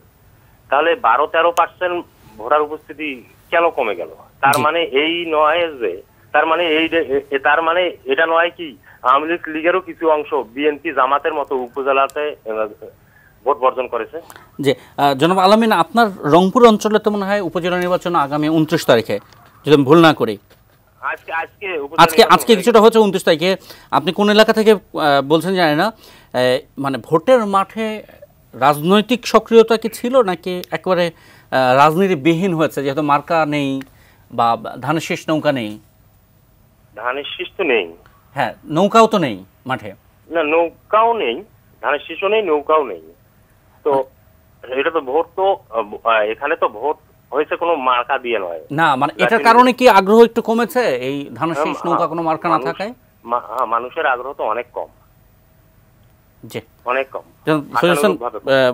তাহলে 12-13% ভোটার উপস্থিতি কেন কমে গেল? তার মানে এই নয় যে, তার মানে এটা নয় কি আওয়ামী লীগেরও কিছু অংশ বিএনপি জামাতের মতো উপজেলাতে ভোট বর্জন করেছে? যে জনাব আলামিন, আপনার রংপুর অঞ্চলে তো মনে হয় উপজেলা নির্বাচন আগামী 29 তারিখে, যদি আমি ভুল না করি। আজকে কিছুটা হচ্ছে 29 তারিখে। আপনি কোন এলাকা থেকে বলছেন জানি না, মানে ভোটের মাঠে রাজনৈতিক সক্রিয়তা কি ছিল, নাকি একেবারে রাজনীতিবিহীন হয়েছে, যেহেতু মার্কা নেই বা ধানের শীষ নৌকা নেই? ধানের শীষ তো নেই। হ্যাঁ, নৌকাও তো নেই মাঠে। না, নৌকাও নেই, ধানের শীষও নেই, নৌকাও নেই। তো এটা তো ভোট, তো এখানে তো ভোট হয়েছে কোনো মার্কা দিয়ে নয়। না, মানে এটার কারণে কি আগ্রহ একটু কমেছে, এই ধানের শীষ নৌকা কোনো মার্কা না থাকায়? মানুষের আগ্রহ তো অনেক কম। জি, অনেক কম।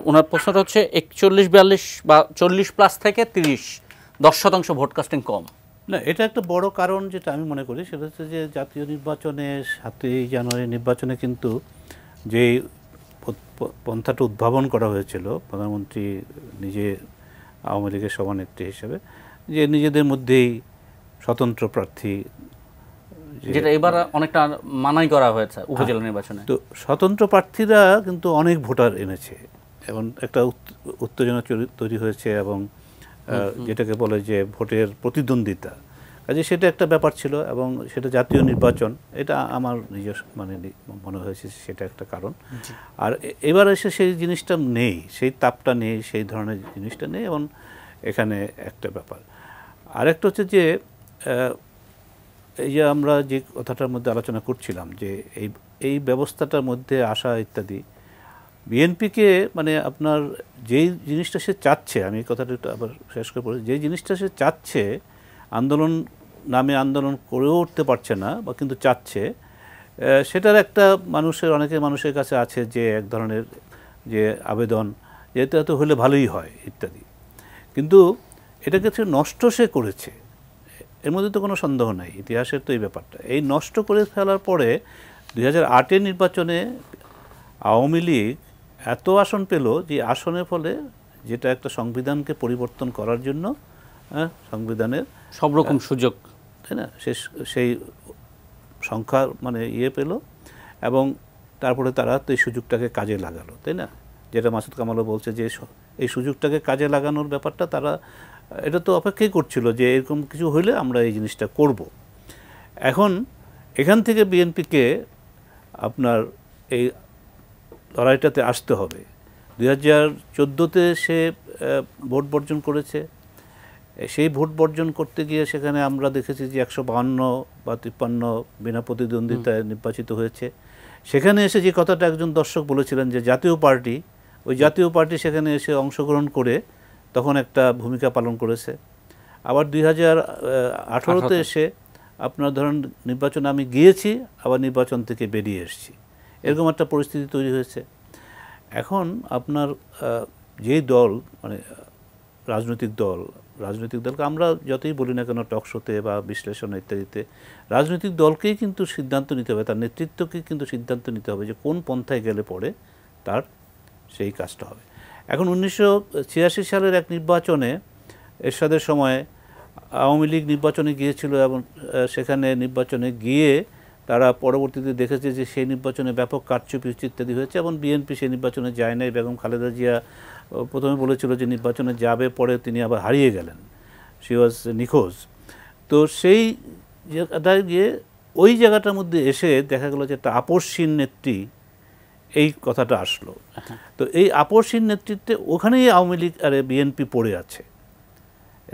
ওনার প্রশ্নটা হচ্ছে 41-42 বা 40+ থেকে 30 10% ভোট কাস্টিং কম। না, এটা একটা বড় কারণ যেটা আমি মনে করি সেটা হচ্ছে যে জাতীয় নির্বাচনে 7ই জানুয়ারি নির্বাচনে কিন্তু যে পন্থাটা উদ্ভাবন করা হয়েছিল প্রধানমন্ত্রী নিজে আওয়ামী লীগের সভানেত্রী হিসেবে, যে নিজেদের মধ্যেই স্বতন্ত্র প্রার্থী, যেটা এবার অনেকটা মানাই করা হয়েছে উপজেলা নির্বাচনে। তো স্বতন্ত্র প্রার্থীরা কিন্তু অনেক ভোটার এনেছে এবং একটা উত্তেজনা তৈরি হয়েছে এবং যেটাকে বলে যে ভোটের প্রতিদ্বন্দ্বিতা, কাজে সেটা একটা ব্যাপার ছিল এবং সেটা জাতীয় নির্বাচন, এটা আমার নিজস্ব মনে হয়েছে সেটা একটা কারণ। আর এবার এসে সেই জিনিসটা নেই, সেই তাপটা নেই, সেই ধরনের জিনিসটা নেই এবং এখানে একটা ব্যাপার। আরেকটা হচ্ছে যে এই যে আমরা যে কথাটার মধ্যে আলোচনা করছিলাম যে এই ব্যবস্থাটার মধ্যে আসা ইত্যাদি, বিএনপিকে মানে আপনার যেই জিনিসটা সে চাচ্ছে, আমি এই কথাটা একটু আবার শেষ করে পড়ি, যেই জিনিসটা সে চাচ্ছে, আন্দোলন নামে আন্দোলন করেও উঠতে পারছে না বা কিন্তু চাচ্ছে, সেটার একটা অনেকের মানুষের কাছে আছে যে এক ধরনের যে আবেদন, যে এটা তো হলে ভালোই হয় ইত্যাদি, কিন্তু এটাকে সে নষ্ট সে করেছে, এর মধ্যে তো কোনো সন্দেহ নাই, ইতিহাসের তো এই ব্যাপারটা। এই নষ্ট করে ফেলার পরে 2008-এর নির্বাচনে আওয়ামী লীগ এত আসন পেল যে আসনের ফলে, যেটা একটা সংবিধানকে পরিবর্তন করার জন্য সংবিধানের সব রকম সুযোগ, তাই না, সেই সংখ্যা মানে পেল এবং তারপরে তারা তো এই সুযোগটাকে কাজে লাগালো, তাই না, যেটা মাসুদ কামালও বলছে যে এই সুযোগটাকে কাজে লাগানোর ব্যাপারটা তারা এটা তো অপেক্ষাই করছিল যে এরকম কিছু হলে আমরা এই জিনিসটা করব। এখন এখান থেকে বিএনপিকে আপনার এই লড়াইটাতে আসতে হবে। 2014-তে সে ভোট বর্জন করেছে, সেই ভোট বর্জন করতে গিয়ে সেখানে আমরা দেখেছি যে 152 বা 53 বিনা প্রতিদ্বন্দ্বিতায় নির্বাচিত হয়েছে। সেখানে এসে যে কথাটা একজন দর্শক বলেছিলেন যে জাতীয় পার্টি, ওই জাতীয় পার্টি সেখানে এসে অংশগ্রহণ করে তখন একটা ভূমিকা পালন করেছে। আবার 2018-তে এসে আপনার ধরেন নির্বাচনে আমি গিয়েছি, আবার নির্বাচন থেকে বেরিয়ে এসেছি, এরকম একটা পরিস্থিতি তৈরি হয়েছে। এখন আপনার যেই দল মানে রাজনৈতিক দলকে আমরা যতই বলি না কেন টক শোতে বা বিশ্লেষণ ইত্যাদিতে, রাজনৈতিক দলকেই কিন্তু সিদ্ধান্ত নিতে হবে, তার নেতৃত্বকেই কিন্তু সিদ্ধান্ত নিতে হবে যে কোন পন্থায় গেলে পরে তার সেই কাজটা হবে। এখন 1986 সালের এক নির্বাচনে এরশাদের সময় আওয়ামী লীগ নির্বাচনে গিয়েছিল এবং সেখানে নির্বাচনে গিয়ে তারা পরবর্তীতে দেখেছে যে সেই নির্বাচনে ব্যাপক কারচুপি ইত্যাদি হয়েছে এবং বিএনপি সেই নির্বাচনে যায় নাই। বেগম খালেদা জিয়া প্রথমে বলেছিল যে নির্বাচনে যাবে, পরে তিনি আবার হারিয়ে গেলেন, শি ওয়াজ নিখোঁজ। তো সেই জায়গাটায় গিয়ে ওই জায়গাটার মধ্যে এসে দেখা গেল যে একটা আপসহীন নেত্রী, এই কথাটা আসলো। তো এই আপসহীন নেতৃত্বে ওখানেই আওয়ামী লীগ আর বিএনপি পড়ে আছে,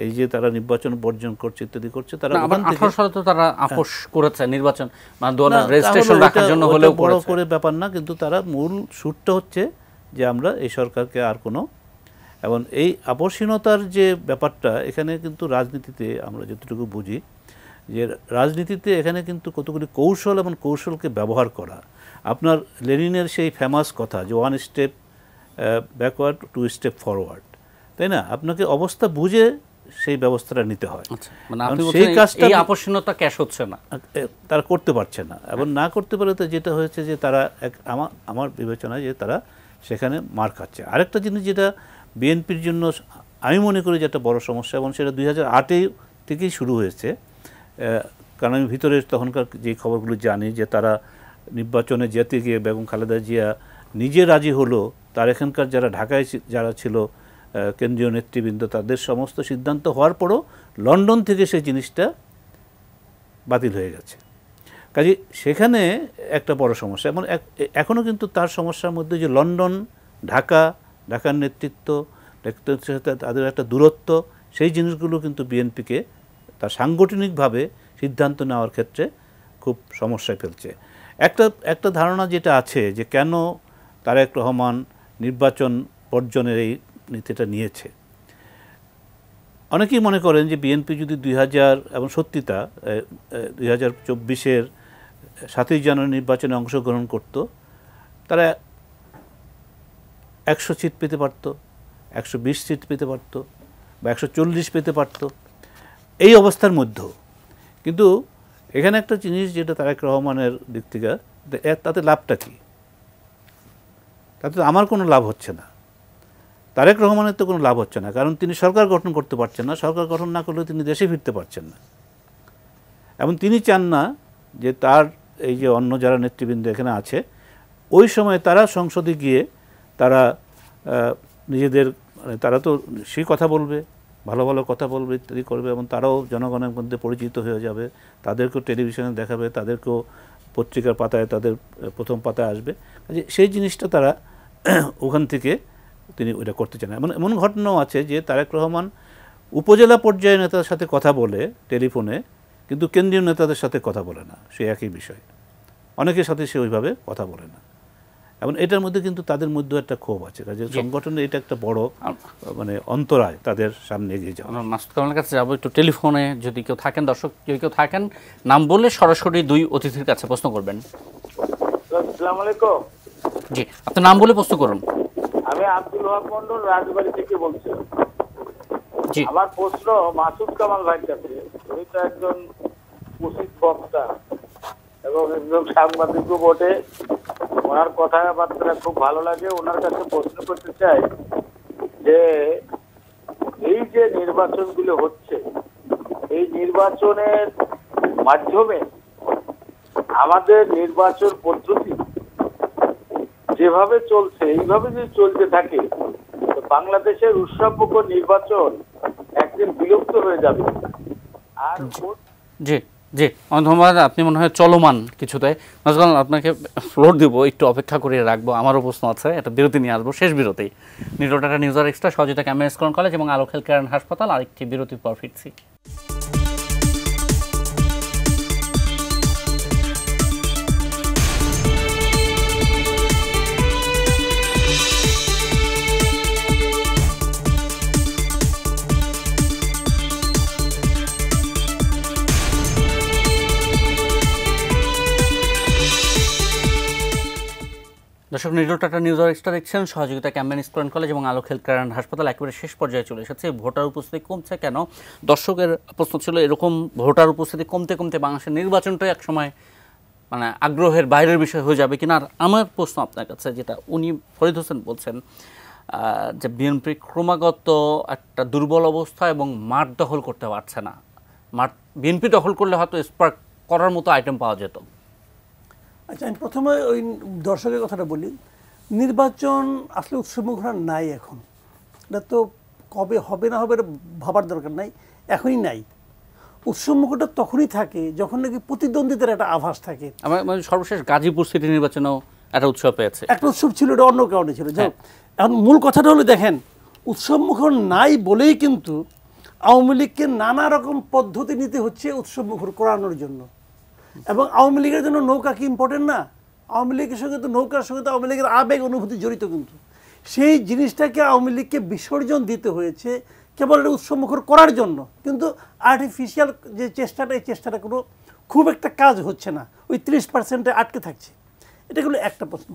এই যে তারা নির্বাচন বর্জন করছে ইত্যাদি করছে। তারা 18 সালে তো তারা আপোষ করেছে নির্বাচন, মানে দলের রেজিস্ট্রেশন রাখার জন্য হলেও বড় করে ব্যাপার না, কিন্তু তারা মূল সুরটা হচ্ছে যে আমরা এই সরকারকে আর কোনো, এবং এই আপসহীনতার যে ব্যাপারটা এখানে কিন্তু রাজনীতিতে আমরা যতটুকু বুঝি যে রাজনীতিতে এখানে কিন্তু কতগুলি কৌশল এবং কৌশলকে ব্যবহার করা। আপনার লেনিনের সেই ফেমাস কথা যে 1 স্টেপ ব্যাকওয়ার্ড 2 স্টেপ ফরওয়ার্ড, তাই না, আপনাকে অবস্থা বুঝে সেই ব্যবস্থাটা নিতে হয়। মানে আপনি বলছেন এই আপসহীনতা ক্যাশ হচ্ছে না, তারা করতে পারছে না, এবং না করতে পারে তো যেটা হয়েছে যে তারা আমার বিবেচনায় যে তারা সেখানে মার খাচ্ছে। আরেকটা জিনিস যেটা বিএনপির জন্য আমি মনে করি যে একটা বড় সমস্যা, এবং সেটা 2008 থেকেই শুরু হয়েছে, কারণ আমি ভিতরে তখনকার যে খবরগুলো জানি যে তারা নির্বাচনে যেতে গিয়ে বেগম খালেদা জিয়া নিজে রাজি হলো, তার এখানকার যারা ঢাকায় যারা ছিল কেন্দ্রীয় নেতৃবৃন্দ তাদের সমস্ত সিদ্ধান্ত হওয়ার পরও লন্ডন থেকে সেই জিনিসটা বাতিল হয়ে গেছে। কাজে সেখানে একটা বড় সমস্যা, এবং এখনও কিন্তু তার সমস্যার মধ্যে যে লন্ডন ঢাকার নেতৃত্ব সাথে তাদের একটা দূরত্ব, সেই জিনিসগুলো কিন্তু বিএনপিকে তার সাংগঠনিকভাবে সিদ্ধান্ত নেওয়ার ক্ষেত্রে খুব সমস্যায় ফেলছে। একটা ধারণা যেটা আছে যে কেন তারেক রহমান নির্বাচন বর্জনের এই নীতিটা নিয়েছে, অনেকেই মনে করেন যে বিএনপি যদি 2000 এবং সত্যিটা 2024-এর 7ই জানুয়ারি নির্বাচনে অংশগ্রহণ করত, তারা 100 সিট পেতে পারত, 120 সিট পেতে পারত, বা 140 পেতে পারত, এই অবস্থার মধ্যেও। কিন্তু এখানে একটা জিনিস যেটা তারেক রহমানের দিক থেকে, তাতে লাভটা কি? তাতে তো আমার কোনো লাভ হচ্ছে না, তারেক রহমানের তো কোনো লাভ হচ্ছে না, কারণ তিনি সরকার গঠন করতে পারছেন না, সরকার গঠন না করলেও তিনি দেশে ফিরতে পারছেন না, এবং তিনি চান না যে তার এই যে অন্য যারা নেতৃবৃন্দ এখানে আছে ওই সময় তারা সংসদে গিয়ে তারা নিজেদের তারা তো সেই কথা বলবে, ভালো ভালো কথা বলবে, ইত্যাদি করবে, এবং তারাও জনগণের মধ্যে পরিচিত হয়ে যাবে, তাদেরকেও টেলিভিশনে দেখাবে, তাদেরকেও পত্রিকার পাতায় তাদের প্রথম পাতায় আসবে। সেই জিনিসটা তারা ওখান থেকে তিনি ওইটা করতে চান। এমন ঘটনাও আছে যে তারেক রহমান উপজেলা পর্যায়ের নেতাদের সাথে কথা বলে টেলিফোনে, কিন্তু কেন্দ্রীয় নেতাদের সাথে কথা বলে না, সে একই বিষয়, অনেকের সাথে সে ওইভাবে কথা বলে না। এবং এটার মধ্যে কিন্তু তাদের মধ্যে একটা ক্ষোভ আছে, কাজে সংগঠনে এটা একটা বড় মানে অন্তরায় তাদের সামনে এগিয়ে যাওয়া। মাসুদ কামালের কাছে যাবো একটু। টেলিফোনে যদি কেউ থাকেন, দর্শক যদি কেউ থাকেন, নাম বলে সরাসরি দুই অতিথির কাছে প্রশ্ন করবেন। আসসালামু আলাইকুম। জি, আপনার নাম বলে প্রশ্ন করুন। আমি আব্দুল ওয়াহাব মন্ডল রাজবাড়ী থেকে বলছি। জি, আমার প্রশ্ন মাসুদ কামাল ভাইয়ের কাছে। উনি তো একজন উচিত বক্তা এবং একজন সাংবাদিকও বটে, ওনার কথাবার্তা খুব ভালো লাগে। ওনার কাছে প্রশ্ন করতে চাই যে এই যে নির্বাচনগুলো হচ্ছে, এই নির্বাচনের মাধ্যমে আমাদের নির্বাচন পদ্ধতি যেভাবে চলছে এইভাবে যদি চলতে থাকে তো বাংলাদেশের উৎসবমুখর নির্বাচন একদিন বিলুপ্ত হয়ে যাবে। আর জি জি, অনেক ধন্যবাদ। আপনি মনে হয় চলমান কিছুতে। নজরুল, আপনাকে ফ্লোর দিব, একটু অপেক্ষা করে রাখবো, আমারও প্রশ্ন আছে, একটা বিরতি নিয়ে আসবো, শেষ বিরতি। নিউটন টাটা নিউজ আর এক্সট্রা সহযোগিতা এমএস কলেজ এবং আলোক হেলথ কেয়ার হাসপাতাল। আরেকটি বিরতির পর ফিরছি। দর্শক, নিউটন টাটা নিউজ আর এক্সট্রা দেখছেন, সহযোগিতা ক্যাম্পেন স্কুল কলেজ এবং আলোক হেলথ কেয়ার হাসপাতাল। একেবারে শেষ পর্যায়ে চলে এসেছে। ভোটার উপস্থিতি কমছে কেন? দর্শকের প্রশ্ন ছিল এরকম, ভোটার উপস্থিতি কমতে কমতে বাংলাদেশের নির্বাচনটাই একসময় মানে আগ্রহের বাইরের বিষয় হয়ে যাবে কিনা। আর আমার প্রশ্ন আপনার কাছে, যেটা উনি ফরিদ হোসেন বলছেন যে বিএনপি ক্রমাগত একটা দুর্বল অবস্থা এবং মাঠ দখল করতে পারছে না। মাঠ বিএনপি দখল করলে হয়তো স্পার্ক করার মতো আইটেম পাওয়া যেত। আচ্ছা, আমি প্রথমে ওই দর্শকের কথাটা বলি। নির্বাচন আসলে উৎসবমুখর নাই এখন, এটা তো কবে হবে না হবে ভাবার দরকার নাই, এখনই নাই। উৎসবমুখরটা তখনই থাকে যখন নাকি প্রতিদ্বন্দ্বিতার একটা আভাস থাকে। আমার সর্বশেষ গাজীপুর সিটি নির্বাচনেও একটা উৎসব পেয়েছে, একটা উৎসব ছিল, এটা অন্য কারণে ছিল। এখন মূল কথাটা হলো, দেখেন, উৎসবমুখর নাই বলেই কিন্তু আওয়ামী লীগকে নানা রকম পদ্ধতি নিতে হচ্ছে উৎসবমুখর করানোর জন্য। এবং আওয়ামী লীগের জন্য নৌকা কি ইম্পর্টেন্ট না? আওয়ামী লীগের সঙ্গে তো নৌকার সঙ্গে তো আওয়ামী লীগের আবেগ অনুভূতি জড়িত, কিন্তু সেই জিনিসটাকে আওয়ামী লীগকে বিসর্জন দিতে হয়েছে কেবল এটা উৎসবমুখর করার জন্য। কিন্তু আর্টিফিশিয়াল যে চেষ্টাটা, এই চেষ্টাটা কোনো খুব একটা কাজ হচ্ছে না, ওই 30% আটকে থাকছে। এটা হলো একটা প্রশ্ন।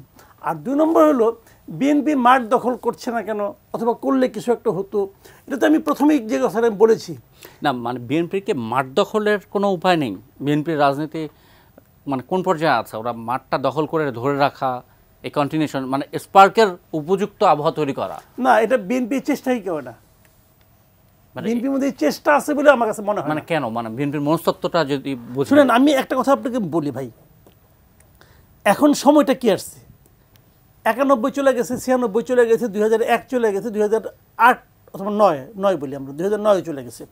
আর 2 নম্বর হলো, বিএনপি মাঠ দখল করছে না কেন, অথবা করলে কিছু একটা হতো। এটা তো আমি প্রথমেই যে কথাটা বলেছি না, মানে বিএনপিকে মাঠ দখলের কোনো উপায় নেই। বিএনপির রাজনীতি মানে কোন পর্যায়ে আছে? ওরা মাঠটা দখল করে ধরে রাখা, এই কন্টিনিউশন, মানে স্পার্কের উপযুক্ত আবহাওয়া তৈরি করা না, এটা বিএনপির চেষ্টাই কেউ না। বিএনপির মধ্যে চেষ্টা আছে বলে আমার কাছে মনে হয়। মানে কেন? মানে বিএনপির মনস্তত্ত্বটা যদি শুনেন, আমি একটা কথা আপনাকে বলি ভাই, এখন সময়টা কি আসছে? 91 চলে গেছে, 96 চলে গেছে, 2001 চলে গেছে, 2008 অথবা 9 বলি আমরা, 2009 চলে গেছে।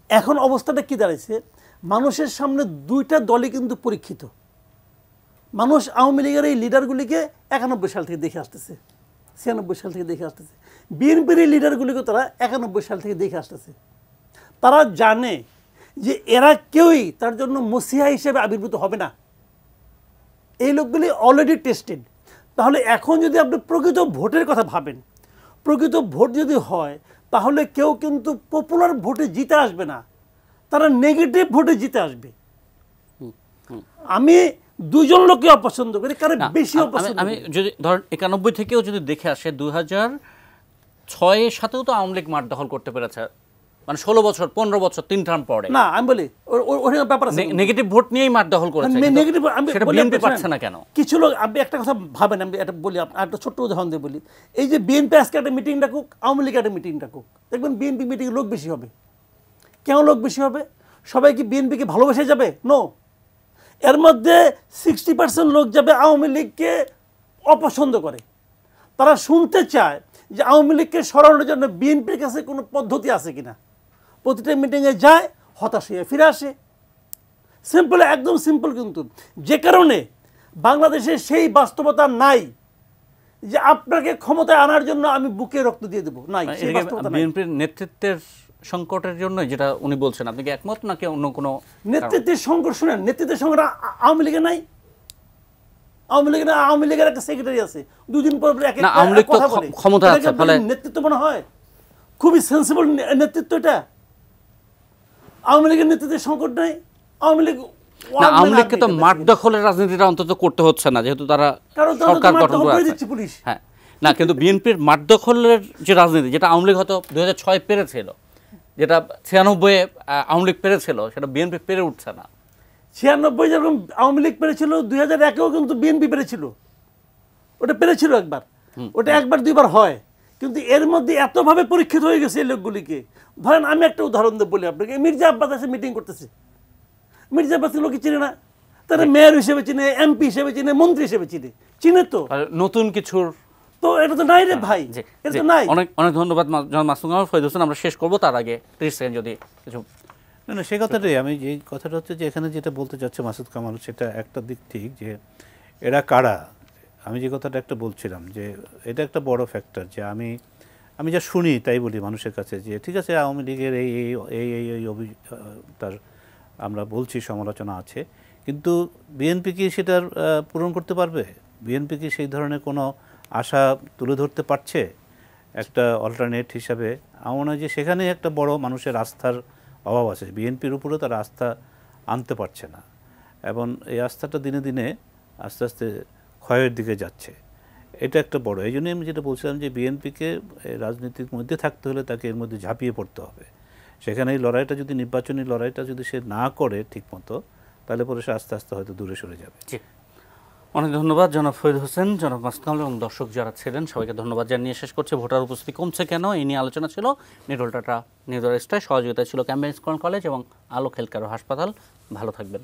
এখন অবস্থাটা কি দাঁড়াইছে? মানুষের সামনে 2টা দলই কিন্তু পরীক্ষিত। মানুষ আওয়ামী লীগের এই লিডারগুলিকে 91 সাল থেকে দেখে আসতেছে, 96 সাল থেকে দেখে আসতেছে। বিএনপির এই লিডারগুলিকে তারা 91 সাল থেকে দেখে আসতেছে। তারা জানে যে এরা কেউই তার জন্য মসিহা হিসেবে আবির্ভূত হবে না। এই লোকগুলি অলরেডি টেস্টেড। তাহলে এখন যদি আপনি প্রকৃত ভোটের কথা ভাবেন, প্রকৃত ভোট যদি হয়, তাহলে কেউ কিন্তু পপুলার ভোটে জিতে আসবে না, তারা নেগেটিভ ভোটে জিতে আসবে। আমি দুইজন লোককে অপছন্দ করি, কারণ না, বেশি অপছন্দ আমি করি। যদি ধরেন 91 থেকেও যদি দেখে আসে 2006-এর সাথেও তো আওয়ামী লীগ মাঠ দখল করতে পেরেছে, মানে 16 বছর 15 বছর 3 টার্ম পরে না আমি বলি ওখানে ব্যাপার আছে। নেগেটিভ ভোট নিয়েই মাঠ দখল করেছে, কিন্তু নেগেটিভ আমি সেটা বলি, বিএনপি আপনি পাচ্ছে শোনেন, না কেন? কিছু লোক, আপনি একটা কথা ভাবেন, আমি এটা বলি, একটা ছোট্ট উদাহরণ দিয়ে বলি। এই যে বিএনপি আজকে একটা মিটিং ডাকুক, আওয়ামী লীগ একটা মিটিং ডাকুক, দেখবেন বিএনপি মিটিং লোক বেশি হবে। কেন লোক বেশি হবে? সবাই কি বিএনপিকে ভালোবেসে যাবে? নো। এর মধ্যে 60% লোক যাবে আওয়ামী লীগকে অপছন্দ করে। তারা শুনতে চায় যে আওয়ামী লীগকে সরানোর জন্য বিএনপির কাছে কোনো পদ্ধতি আছে কিনা। প্রতিটা মিটিংয়ে যায়, হতাশ হয়ে ফিরে আসে। সিম্পল, একদম সিম্পল। কিন্তু যে কারণে বাংলাদেশে সেই বাস্তবতা নাই যে আপনাকে ক্ষমতায় আনার জন্য আমি বুকে রক্ত দিয়ে দেবো, নাই, সেই বাস্তবতা নাই। বিএনপির নেতৃত্বের সংকটের জন্য যেটা উনি বলছেন, আপনি কি একমত নাকি অন্য কোনো নেতৃত্বের সংকট? শুনেন, নেতৃত্বের সংকট আওয়ামী লীগে নাই। আওয়ামী লীগের আওয়ামী লীগের একটা সেক্রেটারি আছে, দুদিন পর এক না, আওয়ামী লীগ তো কথা বলে। ক্ষমতায় আছে, এটাকে ফলে নেতৃত্ব মনে হয় খুবই সেন্সিবল নেতৃত্ব এটা। আওয়ামী লীগের নেতৃত্বের সংকট নাই। আওয়ামী লীগ না, আওয়ামী লীগকে তো মাঠ দখলের রাজনীতিটা অন্তত করতে হচ্ছে না, যেহেতু তারা কারণ সরকার গঠন করে আছে। দিচ্ছে পুলিশ। হ্যাঁ, না, কিন্তু বিএনপির মাঠ দখলের যে রাজনীতি, যেটা আওয়ামী লীগ হয়তো 2006 পেরেছিল, যেটা 96-এ আওয়ামী লীগ পেরেছিল, সেটা বিএনপি পেরে উঠছে না। 96 যেরকম আওয়ামী লীগ পেরেছিল, 2001-এও কিন্তু বিএনপি পেরেছিল। ওটা পেরেছিল একবার, ওটা একবার দুইবার হয়। কিন্তু এর মধ্যে এতভাবে পরীক্ষিত হয়ে গেছে এই লোকগুলিকে। ধরেন আমি একটা উদাহরণ দিয়ে বলি আপনাকে, মির্জা আব্বাস এসে মিটিং করতেছে। মির্জা আব্বাস লোকে চিনে না, তারা মেয়র হিসেবে চিনে, এমপি হিসেবে চিনে, মন্ত্রী হিসেবে চিনে, চিনে তো। আর নতুন কিছুর তো এটা তো নাই রে ভাই, এটা তো নাই। অনেক অনেক ধন্যবাদ মাসুম কামাল। ফরিদ হোসেন, আমরা শেষ করবো, তার আগে 30 সেকেন্ড যদি কিছু। না, সেই কথাটাই আমি, যে কথাটা হচ্ছে যে এখানে যেটা বলতে চাচ্ছে মাসুদ কামাল, সেটা একটা দিক ঠিক, যে এরা কারা। আমি যে কথাটা একটা বলছিলাম, যে এটা একটা বড় ফ্যাক্টর, যে আমি যা শুনি তাই বলি মানুষের কাছে, যে ঠিক আছে আওয়ামী লীগের এই এই এই এই তার আমরা বলছি সমালোচনা আছে, কিন্তু বিএনপি কি সেটার পূরণ করতে পারবে? বিএনপি কি সেই ধরনের কোনো আশা তুলে ধরতে পারছে একটা অল্টারনেট হিসাবে? আমার মনে হয় যে সেখানে একটা বড় মানুষের আস্থার অভাব আছে। বিএনপির উপরেও তারা আস্থা আনতে পারছে না, এবং এই আস্থাটা দিনে দিনে আস্তে আস্তে ক্ষয়ের দিকে যাচ্ছে। এটা একটা বড়। এই জন্যই আমি যেটা বলছিলাম, যে বিএনপিকে রাজনীতির মধ্যে থাকতে হলে তাকে এর মধ্যে ঝাঁপিয়ে পড়তে হবে। সেখানে এই লড়াইটা যদি, নির্বাচনী লড়াইটা যদি সে না করে ঠিকমতো, তাহলে পরে সে আস্তে আস্তে হয়তো দূরে সরে যাবে। অনেক ধন্যবাদ জনাব ফরিদ হোসেন, জনাব মাসুদ কামাল এবং দর্শক যারা ছিলেন সবাইকে ধন্যবাদ জানিয়ে শেষ করছে। ভোটার উপস্থিতি কমছে কেন, এই নিয়ে আলোচনা ছিল। নিউট্রাল টাটা নিউজ আর এক্সট্রায় সহযোগিতা ছিল ক্যাম্বেন স্কুল কলেজ এবং আলোক হেলথ কেয়ার হাসপাতাল। ভালো থাকবেন।